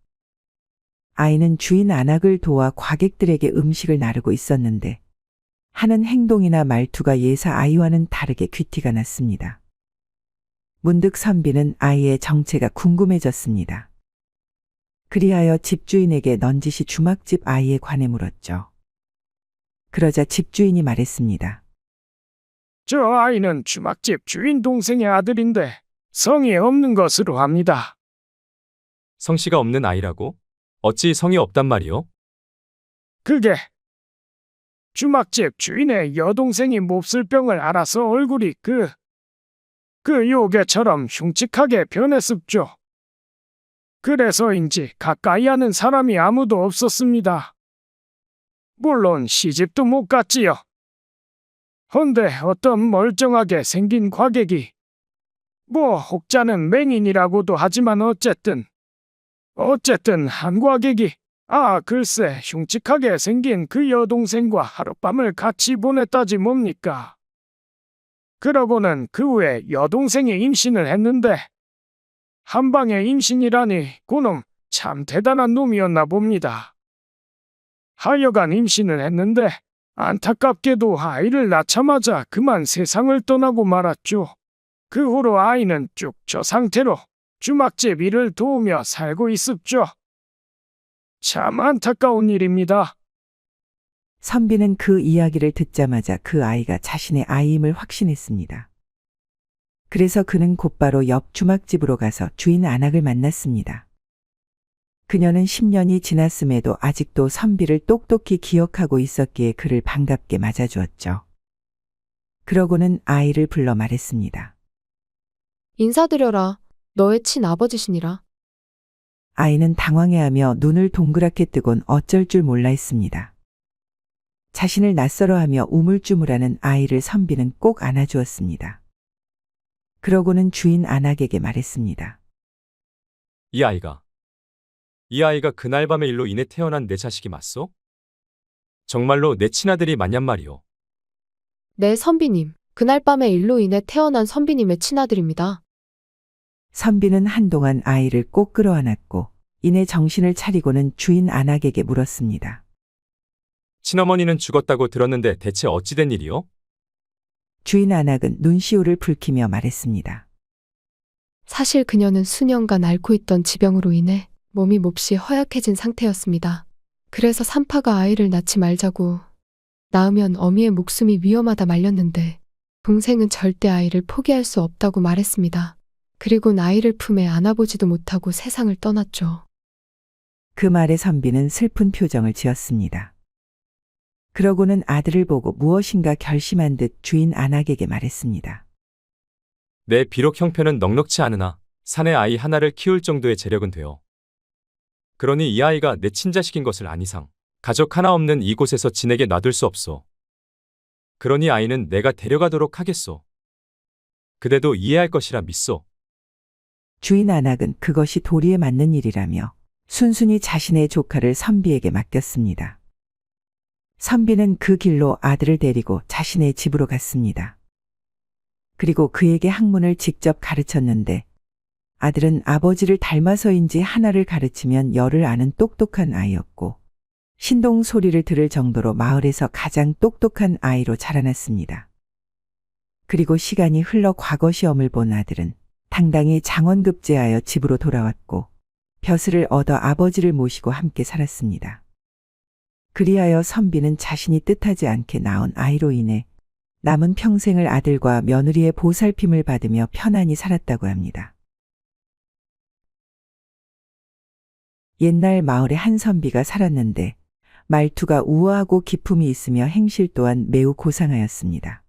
아이는 주인 안악을 도와 과객들에게 음식을 나르고 있었는데 하는 행동이나 말투가 예사 아이와는 다르게 귀티가 났습니다. 문득 선비는 아이의 정체가 궁금해졌습니다. 그리하여 집주인에게 넌지시 주막집 아이에 관해 물었죠. 그러자 집주인이 말했습니다. 저 아이는 주막집 주인 동생의 아들인데 성이 없는 것으로 합니다. 성씨가 없는 아이라고? 어찌 성이 없단 말이오? 그게 주막집 주인의 여동생이 몹쓸 병을 앓아서 얼굴이 그 요괴처럼 흉측하게 변했습죠. 그래서인지 가까이 하는 사람이 아무도 없었습니다. 물론 시집도 못 갔지요. 헌데 어떤 멀쩡하게 생긴 과객이 혹자는 맹인이라고도 하지만 어쨌든 한 과객이 글쎄 흉측하게 생긴 그 여동생과 하룻밤을 같이 보냈다지 뭡니까. 그러고는 그 후에 여동생이 임신을 했는데 한방에 임신이라니 그놈 참 대단한 놈이었나 봅니다. 하여간 임신을 했는데 안타깝게도 아이를 낳자마자 그만 세상을 떠나고 말았죠. 그 후로 아이는 쭉 저 상태로 주막집 일을 도우며 살고 있었죠. 참 안타까운 일입니다. 선비는 그 이야기를 듣자마자 그 아이가 자신의 아이임을 확신했습니다. 그래서 그는 곧바로 옆 주막집으로 가서 주인 안악을 만났습니다. 그녀는 10년이 지났음에도 아직도 선비를 똑똑히 기억하고 있었기에 그를 반갑게 맞아주었죠. 그러고는 아이를 불러 말했습니다. 인사드려라. 너의 친아버지시니라. 아이는 당황해하며 눈을 동그랗게 뜨곤 어쩔 줄 몰라 했습니다. 자신을 낯설어하며 우물쭈물하는 아이를 선비는 꼭 안아주었습니다. 그러고는 주인 안악에게 말했습니다. 이 아이가 그날 밤의 일로 인해 태어난 내 자식이 맞소? 정말로 내 친아들이 맞냔 말이오. 네, 선비님. 그날 밤의 일로 인해 태어난 선비님의 친아들입니다. 선비는 한동안 아이를 꼭 끌어안았고 이내 정신을 차리고는 주인 안악에게 물었습니다. 친어머니는 죽었다고 들었는데 대체 어찌 된 일이오? 주인 안악은 눈시울을 붉히며 말했습니다. 사실 그녀는 수년간 앓고 있던 지병으로 인해 몸이 몹시 허약해진 상태였습니다. 그래서 산파가 아이를 낳지 말자고 낳으면 어미의 목숨이 위험하다 말렸는데 동생은 절대 아이를 포기할 수 없다고 말했습니다. 그리고 아이를 품에 안아보지도 못하고 세상을 떠났죠. 그 말에 선비는 슬픈 표정을 지었습니다. 그러고는 아들을 보고 무엇인가 결심한 듯 주인 안악에게 말했습니다. 내 비록 형편은 넉넉치 않으나 사내 아이 하나를 키울 정도의 재력은 되어. 그러니 이 아이가 내 친자식인 것을 안 이상 가족 하나 없는 이곳에서 지내게 놔둘 수 없소. 그러니 아이는 내가 데려가도록 하겠소. 그대도 이해할 것이라 믿소. 주인 안악은 그것이 도리에 맞는 일이라며 순순히 자신의 조카를 선비에게 맡겼습니다. 선비는 그 길로 아들을 데리고 자신의 집으로 갔습니다. 그리고 그에게 학문을 직접 가르쳤는데 아들은 아버지를 닮아서인지 하나를 가르치면 열을 아는 똑똑한 아이였고 신동 소리를 들을 정도로 마을에서 가장 똑똑한 아이로 자라났습니다. 그리고 시간이 흘러 과거 시험을 본 아들은 당당히 장원급제하여 집으로 돌아왔고 벼슬을 얻어 아버지를 모시고 함께 살았습니다. 그리하여 선비는 자신이 뜻하지 않게 낳은 아이로 인해 남은 평생을 아들과 며느리의 보살핌을 받으며 편안히 살았다고 합니다. 옛날 마을에 한 선비가 살았는데 말투가 우아하고 기품이 있으며 행실 또한 매우 고상하였습니다.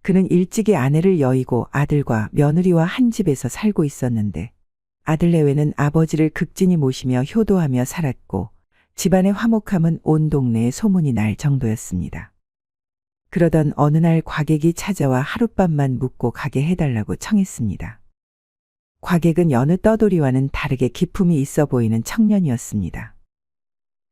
그는 일찍이 아내를 여의고 아들과 며느리와 한 집에서 살고 있었는데 아들 내외는 아버지를 극진히 모시며 효도하며 살았고 집안의 화목함은 온 동네에 소문이 날 정도였습니다. 그러던 어느 날 과객이 찾아와 하룻밤만 묵고 가게 해달라고 청했습니다. 과객은 여느 떠돌이와는 다르게 기품이 있어 보이는 청년이었습니다.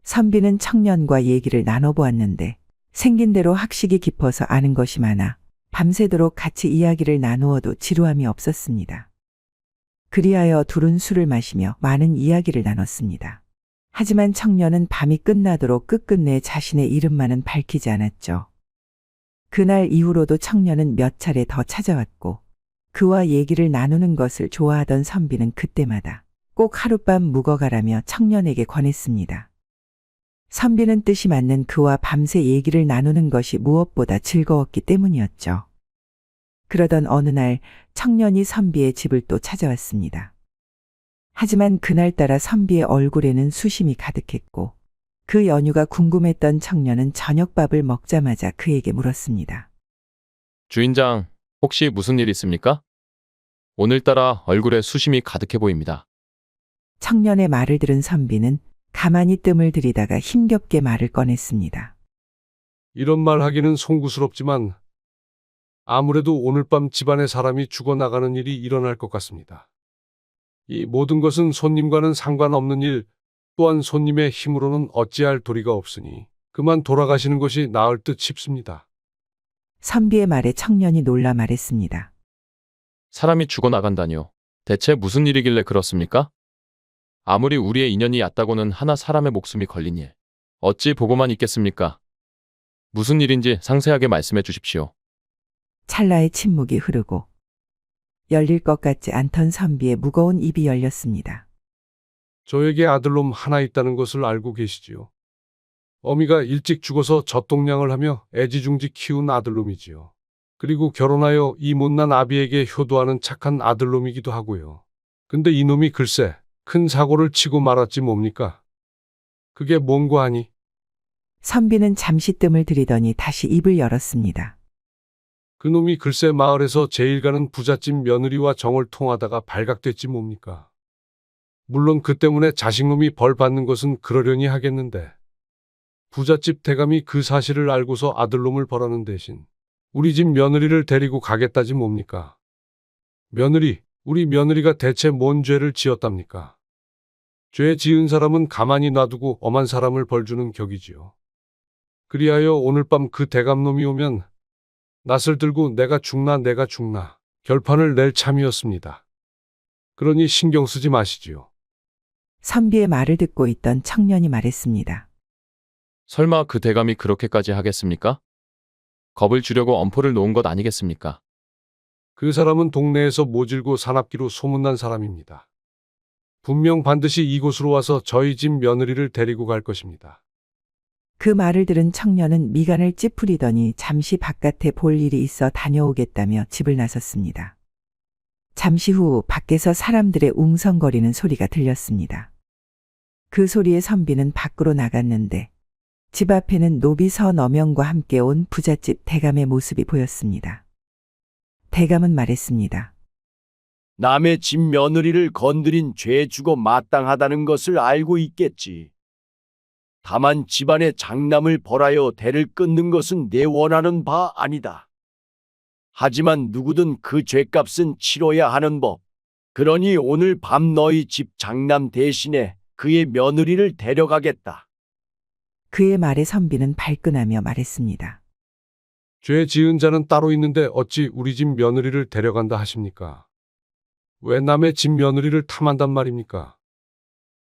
선비는 청년과 얘기를 나눠보았는데 생긴 대로 학식이 깊어서 아는 것이 많아 밤새도록 같이 이야기를 나누어도 지루함이 없었습니다. 그리하여 둘은 술을 마시며 많은 이야기를 나눴습니다. 하지만 청년은 밤이 끝나도록 끝끝내 자신의 이름만은 밝히지 않았죠. 그날 이후로도 청년은 몇 차례 더 찾아왔고 그와 얘기를 나누는 것을 좋아하던 선비는 그때마다 꼭 하룻밤 묵어가라며 청년에게 권했습니다. 선비는 뜻이 맞는 그와 밤새 얘기를 나누는 것이 무엇보다 즐거웠기 때문이었죠. 그러던 어느 날 청년이 선비의 집을 또 찾아왔습니다. 하지만 그날따라 선비의 얼굴에는 수심이 가득했고 그 연유가 궁금했던 청년은 저녁밥을 먹자마자 그에게 물었습니다. 주인장, 혹시 무슨 일 있습니까? 오늘따라 얼굴에 수심이 가득해 보입니다. 청년의 말을 들은 선비는 가만히 뜸을 들이다가 힘겹게 말을 꺼냈습니다. 이런 말 하기는 송구스럽지만 아무래도 오늘 밤 집안에 사람이 죽어나가는 일이 일어날 것 같습니다. 이 모든 것은 손님과는 상관없는 일, 또한 손님의 힘으로는 어찌할 도리가 없으니 그만 돌아가시는 것이 나을 듯 싶습니다. 선비의 말에 청년이 놀라 말했습니다. 사람이 죽어나간다뇨. 대체 무슨 일이길래 그렇습니까? 아무리 우리의 인연이 얕다고는 하나 사람의 목숨이 걸린 일. 어찌 보고만 있겠습니까? 무슨 일인지 상세하게 말씀해 주십시오. 찰나의 침묵이 흐르고 열릴 것 같지 않던 선비의 무거운 입이 열렸습니다. 저에게 아들놈 하나 있다는 것을 알고 계시지요. 어미가 일찍 죽어서 젖동량을 하며 애지중지 키운 아들놈이지요. 그리고 결혼하여 이 못난 아비에게 효도하는 착한 아들놈이기도 하고요. 근데 이놈이 글쎄 큰 사고를 치고 말았지 뭡니까? 그게 뭔고 하니? 선비는 잠시 뜸을 들이더니 다시 입을 열었습니다. 그놈이 글쎄 마을에서 제일 가는 부잣집 며느리와 정을 통하다가 발각됐지 뭡니까? 물론 그 때문에 자식놈이 벌 받는 것은 그러려니 하겠는데 부잣집 대감이 그 사실을 알고서 아들놈을 벌하는 대신 우리 집 며느리를 데리고 가겠다지 뭡니까? 며느리, 우리 며느리가 대체 뭔 죄를 지었답니까? 죄 지은 사람은 가만히 놔두고 엄한 사람을 벌주는 격이지요. 그리하여 오늘 밤 그 대감놈이 오면 낫을 들고 내가 죽나 결판을 낼 참이었습니다. 그러니 신경 쓰지 마시지요. 선비의 말을 듣고 있던 청년이 말했습니다. 설마 그 대감이 그렇게까지 하겠습니까? 겁을 주려고 엄포를 놓은 것 아니겠습니까? 그 사람은 동네에서 모질고 사납기로 소문난 사람입니다. 분명 반드시 이곳으로 와서 저희 집 며느리를 데리고 갈 것입니다. 그 말을 들은 청년은 미간을 찌푸리더니 잠시 바깥에 볼 일이 있어 다녀오겠다며 집을 나섰습니다. 잠시 후 밖에서 사람들의 웅성거리는 소리가 들렸습니다. 그 소리에 선비는 밖으로 나갔는데 집 앞에는 노비 서너명과 함께 온 부잣집 대감의 모습이 보였습니다. 대감은 말했습니다. 남의 집 며느리를 건드린 죄 주고 마땅하다는 것을 알고 있겠지. 다만 집안의 장남을 벌하여 대를 끊는 것은 내 원하는 바 아니다. 하지만 누구든 그 죄값은 치러야 하는 법. 그러니 오늘 밤 너희 집 장남 대신에 그의 며느리를 데려가겠다. 그의 말에 선비는 발끈하며 말했습니다. 죄 지은 자는 따로 있는데 어찌 우리 집 며느리를 데려간다 하십니까? 왜 남의 집 며느리를 탐한단 말입니까?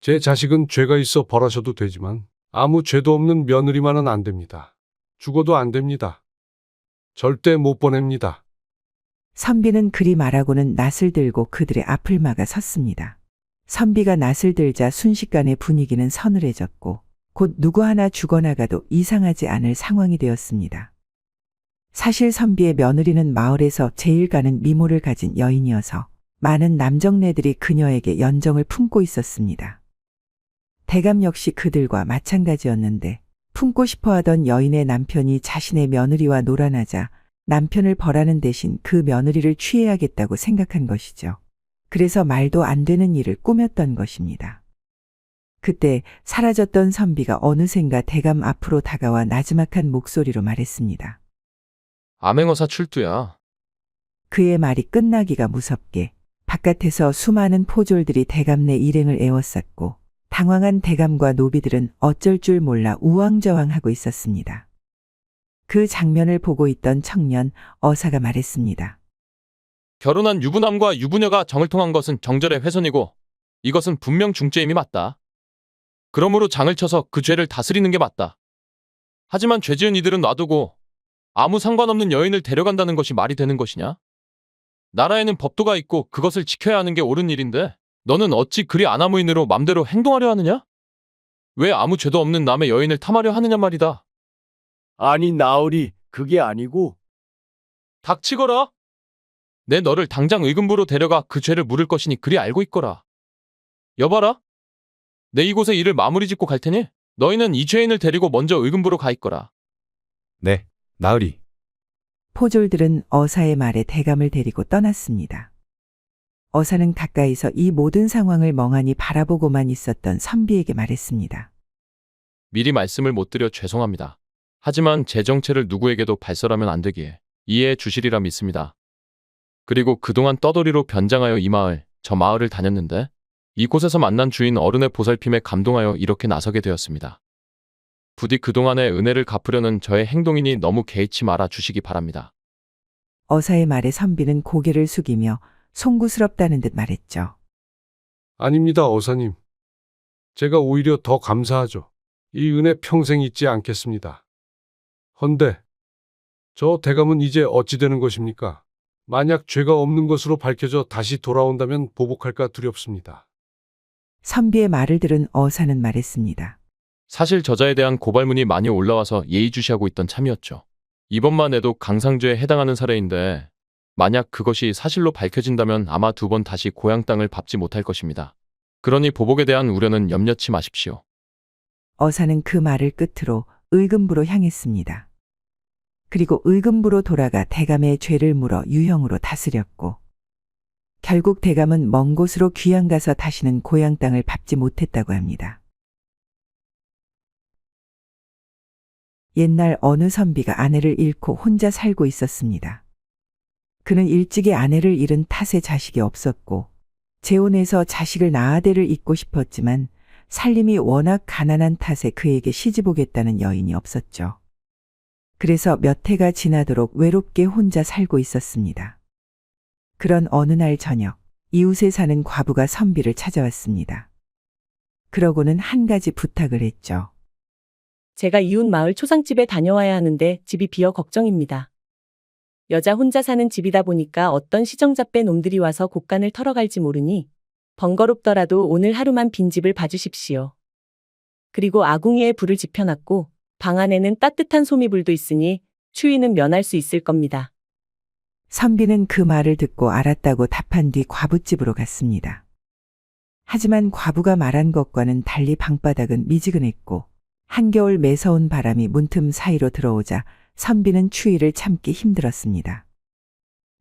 제 자식은 죄가 있어 벌하셔도 되지만 아무 죄도 없는 며느리만은 안 됩니다. 죽어도 안 됩니다. 절대 못 보냅니다. 선비는 그리 말하고는 낫을 들고 그들의 앞을 막아 섰습니다. 선비가 낫을 들자 순식간에 분위기는 서늘해졌고 곧 누구 하나 죽어나가도 이상하지 않을 상황이 되었습니다. 사실 선비의 며느리는 마을에서 제일 가는 미모를 가진 여인이어서 많은 남정네들이 그녀에게 연정을 품고 있었습니다. 대감 역시 그들과 마찬가지였는데 품고 싶어하던 여인의 남편이 자신의 며느리와 놀아나자 남편을 벌하는 대신 그 며느리를 취해야겠다고 생각한 것이죠. 그래서 말도 안 되는 일을 꾸몄던 것입니다. 그때 사라졌던 선비가 어느샌가 대감 앞으로 다가와 나지막한 목소리로 말했습니다. 암행어사 출두야. 그의 말이 끝나기가 무섭게 바깥에서 수많은 포졸들이 대감네 일행을 에워쌌고 당황한 대감과 노비들은 어쩔 줄 몰라 우왕좌왕하고 있었습니다. 그 장면을 보고 있던 청년 어사가 말했습니다. 결혼한 유부남과 유부녀가 정을 통한 것은 정절의 훼손이고 이것은 분명 중죄임이 맞다. 그러므로 장을 쳐서 그 죄를 다스리는 게 맞다. 하지만 죄 지은 이들은 놔두고 아무 상관없는 여인을 데려간다는 것이 말이 되는 것이냐? 나라에는 법도가 있고 그것을 지켜야 하는 게 옳은 일인데 너는 어찌 그리 아나무인으로 맘대로 행동하려 하느냐? 왜 아무 죄도 없는 남의 여인을 탐하려 하느냐 말이다. 아니 나으리 그게 아니고. 닥치거라. 내 너를 당장 의금부로 데려가 그 죄를 물을 것이니 그리 알고 있거라. 여봐라. 내 이곳에 일을 마무리 짓고 갈 테니 너희는 이 죄인을 데리고 먼저 의금부로 가 있거라. 네, 나으리. 포졸들은 어사의 말에 대감을 데리고 떠났습니다. 어사는 가까이서 이 모든 상황을 멍하니 바라보고만 있었던 선비에게 말했습니다. 미리 말씀을 못 드려 죄송합니다. 하지만 제 정체를 누구에게도 발설하면 안 되기에 이해해 주시리라 믿습니다. 그리고 그동안 떠돌이로 변장하여 이 마을, 저 마을을 다녔는데 이곳에서 만난 주인 어른의 보살핌에 감동하여 이렇게 나서게 되었습니다. 부디 그동안의 은혜를 갚으려는 저의 행동이니 너무 개의치 말아 주시기 바랍니다. 어사의 말에 선비는 고개를 숙이며 송구스럽다는 듯 말했죠. 아닙니다, 어사님. 제가 오히려 더 감사하죠. 이 은혜 평생 잊지 않겠습니다. 헌데 저 대감은 이제 어찌 되는 것입니까? 만약 죄가 없는 것으로 밝혀져 다시 돌아온다면 보복할까 두렵습니다. 선비의 말을 들은 어사는 말했습니다. 사실 저자에 대한 고발문이 많이 올라와서 예의주시하고 있던 참이었죠. 이번만 해도 강상죄에 해당하는 사례인데 만약 그것이 사실로 밝혀진다면 아마 2번 다시 고향 땅을 밟지 못할 것입니다. 그러니 보복에 대한 우려는 염려치 마십시오. 어사는 그 말을 끝으로 의금부로 향했습니다. 그리고 의금부로 돌아가 대감의 죄를 물어 유형으로 다스렸고 결국 대감은 먼 곳으로 귀양 가서 다시는 고향 땅을 밟지 못했다고 합니다. 옛날 어느 선비가 아내를 잃고 혼자 살고 있었습니다. 그는 일찍이 아내를 잃은 탓에 자식이 없었고 재혼해서 자식을 낳아대를 잇고 싶었지만 살림이 워낙 가난한 탓에 그에게 시집오겠다는 여인이 없었죠. 그래서 몇 해가 지나도록 외롭게 혼자 살고 있었습니다. 그런 어느 날 저녁 이웃에 사는 과부가 선비를 찾아왔습니다. 그러고는 한 가지 부탁을 했죠. 제가 이웃 마을 초상집에 다녀와야 하는데 집이 비어 걱정입니다. 여자 혼자 사는 집이다 보니까 어떤 시정잡배 놈들이 와서 곳간을 털어갈지 모르니 번거롭더라도 오늘 하루만 빈집을 봐주십시오. 그리고 아궁이에 불을 지펴놨고 방 안에는 따뜻한 소미불도 있으니 추위는 면할 수 있을 겁니다. 선비는 그 말을 듣고 알았다고 답한 뒤 과부집으로 갔습니다. 하지만 과부가 말한 것과는 달리 방바닥은 미지근했고 한겨울 매서운 바람이 문틈 사이로 들어오자 선비는 추위를 참기 힘들었습니다.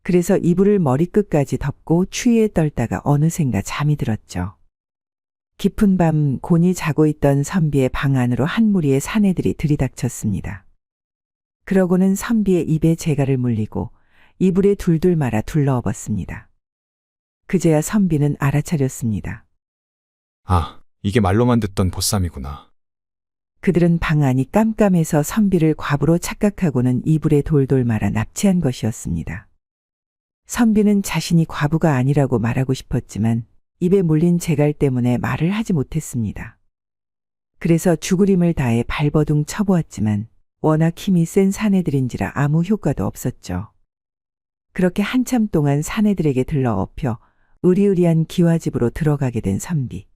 그래서 이불을 머리끝까지 덮고 추위에 떨다가 어느샌가 잠이 들었죠. 깊은 밤 곤히 자고 있던 선비의 방 안으로 한 무리의 사내들이 들이닥쳤습니다. 그러고는 선비의 입에 재갈을 물리고 이불에 둘둘 말아 둘러엎었습니다. 그제야 선비는 알아차렸습니다. 아, 이게 말로만 듣던 보쌈이구나. 그들은 방 안이 깜깜해서 선비를 과부로 착각하고는 이불에 돌돌 말아 납치한 것이었습니다. 선비는 자신이 과부가 아니라고 말하고 싶었지만 입에 물린 재갈 때문에 말을 하지 못했습니다. 그래서 죽을 힘을 다해 발버둥 쳐보았지만 워낙 힘이 센 사내들인지라 아무 효과도 없었죠. 그렇게 한참 동안 사내들에게 들러엎혀 으리으리한 기와집으로 들어가게 된 선비.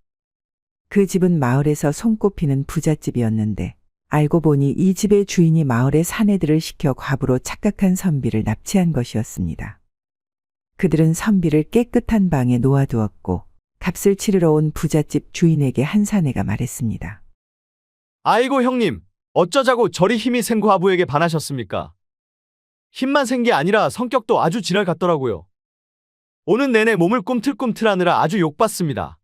그 집은 마을에서 손꼽히는 부잣집이었는데 알고 보니 이 집의 주인이 마을의 사내들을 시켜 과부로 착각한 선비를 납치한 것이었습니다. 그들은 선비를 깨끗한 방에 놓아두었고 값을 치르러 온 부잣집 주인에게 한 사내가 말했습니다. 아이고 형님, 어쩌자고 저리 힘이 센 과부에게 반하셨습니까? 힘만 센 게 아니라 성격도 아주 지랄 같더라고요. 오는 내내 몸을 꿈틀꿈틀하느라 아주 욕받습니다.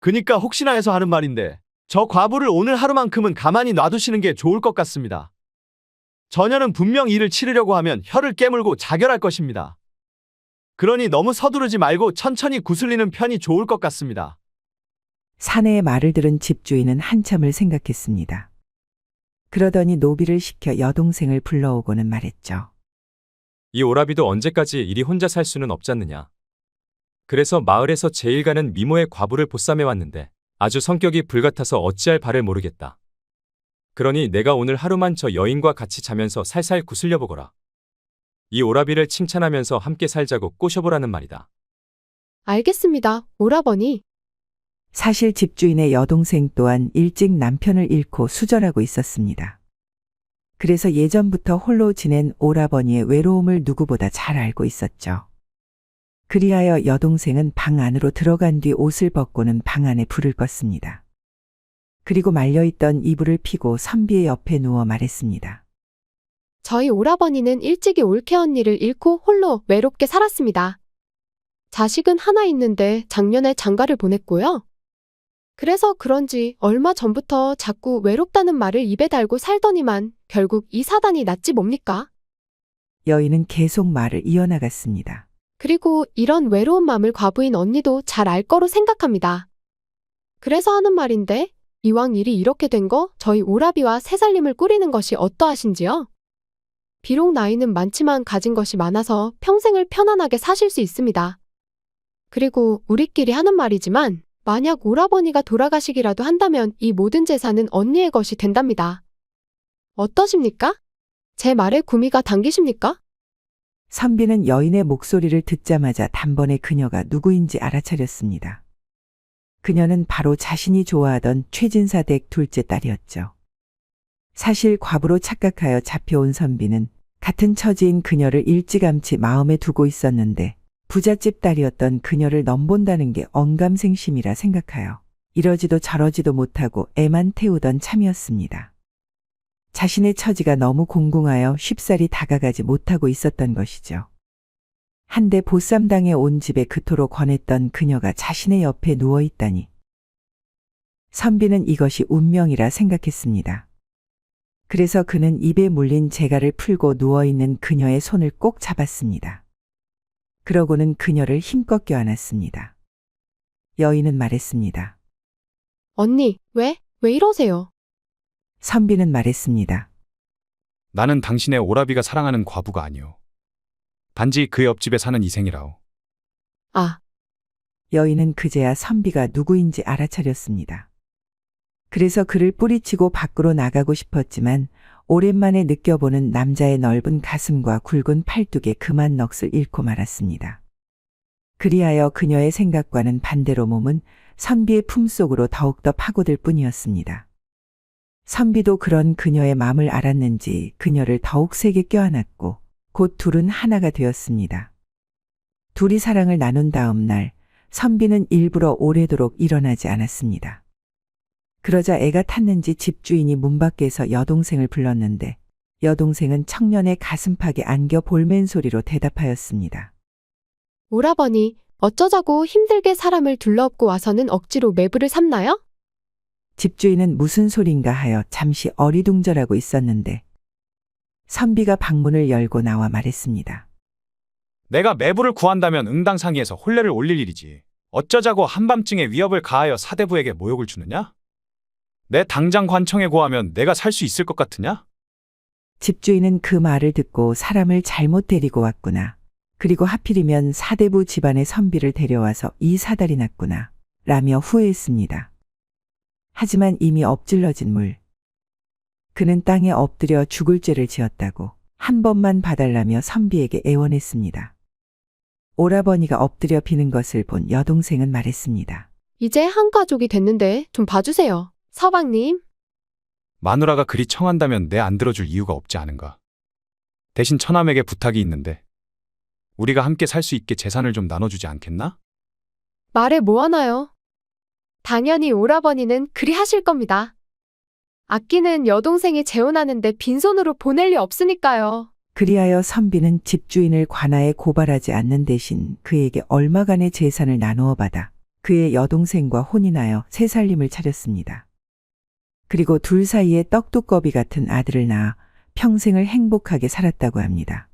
그니까 혹시나 해서 하는 말인데 저 과부를 오늘 하루만큼은 가만히 놔두시는 게 좋을 것 같습니다. 저녀는 분명 일을 치르려고 하면 혀를 깨물고 자결할 것입니다. 그러니 너무 서두르지 말고 천천히 구슬리는 편이 좋을 것 같습니다. 사내의 말을 들은 집주인은 한참을 생각했습니다. 그러더니 노비를 시켜 여동생을 불러오고는 말했죠. 이 오라비도 언제까지 이리 혼자 살 수는 없잖느냐. 그래서 마을에서 제일 가는 미모의 과부를 보쌈해 왔는데 아주 성격이 불같아서 어찌할 바를 모르겠다. 그러니 내가 오늘 하루만 저 여인과 같이 자면서 살살 구슬려 보거라. 이 오라비를 칭찬하면서 함께 살자고 꼬셔보라는 말이다. 알겠습니다, 오라버니. 사실 집주인의 여동생 또한 일찍 남편을 잃고 수절하고 있었습니다. 그래서 예전부터 홀로 지낸 오라버니의 외로움을 누구보다 잘 알고 있었죠. 그리하여 여동생은 방 안으로 들어간 뒤 옷을 벗고는 방 안에 불을 껐습니다. 그리고 말려있던 이불을 피고 선비의 옆에 누워 말했습니다. 저희 오라버니는 일찍이 올케 언니를 잃고 홀로 외롭게 살았습니다. 자식은 하나 있는데 작년에 장가를 보냈고요. 그래서 그런지 얼마 전부터 자꾸 외롭다는 말을 입에 달고 살더니만 결국 이 사단이 낫지 뭡니까? 여인은 계속 말을 이어나갔습니다. 그리고 이런 외로운 마음을 과부인 언니도 잘 알 거로 생각합니다. 그래서 하는 말인데 이왕 일이 이렇게 된 거 저희 오라비와 새살림을 꾸리는 것이 어떠하신지요? 비록 나이는 많지만 가진 것이 많아서 평생을 편안하게 사실 수 있습니다. 그리고 우리끼리 하는 말이지만 만약 오라버니가 돌아가시기라도 한다면 이 모든 재산은 언니의 것이 된답니다. 어떠십니까? 제 말에 구미가 당기십니까? 선비는 여인의 목소리를 듣자마자 단번에 그녀가 누구인지 알아차렸습니다. 그녀는 바로 자신이 좋아하던 최진사 댁 둘째 딸이었죠. 사실 과부로 착각하여 잡혀온 선비는 같은 처지인 그녀를 일찌감치 마음에 두고 있었는데 부잣집 딸이었던 그녀를 넘본다는 게 언감생심이라 생각하여 이러지도 저러지도 못하고 애만 태우던 참이었습니다. 자신의 처지가 너무 공공하여 쉽사리 다가가지 못하고 있었던 것이죠. 한데 보쌈당에 온 집에 그토록 권했던 그녀가 자신의 옆에 누워있다니. 선비는 이것이 운명이라 생각했습니다. 그래서 그는 입에 물린 재갈을 풀고 누워있는 그녀의 손을 꼭 잡았습니다. 그러고는 그녀를 힘껏 껴안았습니다. 여인은 말했습니다. 언니, 왜 이러세요? 선비는 말했습니다. 나는 당신의 오라비가 사랑하는 과부가 아니오. 단지 그 옆집에 사는 이생이라오. 아, 여인은 그제야 선비가 누구인지 알아차렸습니다. 그래서 그를 뿌리치고 밖으로 나가고 싶었지만 오랜만에 느껴보는 남자의 넓은 가슴과 굵은 팔뚝에 그만 넋을 잃고 말았습니다. 그리하여 그녀의 생각과는 반대로 몸은 선비의 품속으로 더욱더 파고들 뿐이었습니다. 선비도 그런 그녀의 마음을 알았는지 그녀를 더욱 세게 껴안았고 곧 둘은 하나가 되었습니다. 둘이 사랑을 나눈 다음 날 선비는 일부러 오래도록 일어나지 않았습니다. 그러자 애가 탔는지 집주인이 문 밖에서 여동생을 불렀는데 여동생은 청년의 가슴팍에 안겨 볼멘 소리로 대답하였습니다. 오라버니, 어쩌자고 힘들게 사람을 둘러엎고 와서는 억지로 매부를 삼나요? 집주인은 무슨 소린가 하여 잠시 어리둥절하고 있었는데 선비가 방문을 열고 나와 말했습니다. 내가 매부를 구한다면 응당상의에서 혼례를 올릴 일이지. 어쩌자고 한밤중에 위협을 가하여 사대부에게 모욕을 주느냐? 내 당장 관청에 고하면 내가 살 수 있을 것 같으냐? 집주인은 그 말을 듣고 사람을 잘못 데리고 왔구나. 그리고 하필이면 사대부 집안의 선비를 데려와서 이 사달이 났구나. 라며 후회했습니다. 하지만 이미 엎질러진 물. 그는 땅에 엎드려 죽을 죄를 지었다고 한 번만 봐달라며 선비에게 애원했습니다. 오라버니가 엎드려 비는 것을 본 여동생은 말했습니다. 이제 한 가족이 됐는데 좀 봐주세요. 서방님. 마누라가 그리 청한다면 내 안 들어줄 이유가 없지 않은가. 대신 처남에게 부탁이 있는데 우리가 함께 살 수 있게 재산을 좀 나눠주지 않겠나? 말해 뭐하나요? 당연히 오라버니는 그리 하실 겁니다. 아끼는 여동생이 재혼하는데 빈손으로 보낼 리 없으니까요. 그리하여 선비는 집주인을 관아에 고발하지 않는 대신 그에게 얼마간의 재산을 나누어 받아 그의 여동생과 혼인하여 새 살림을 차렸습니다. 그리고 둘 사이에 떡두꺼비 같은 아들을 낳아 평생을 행복하게 살았다고 합니다.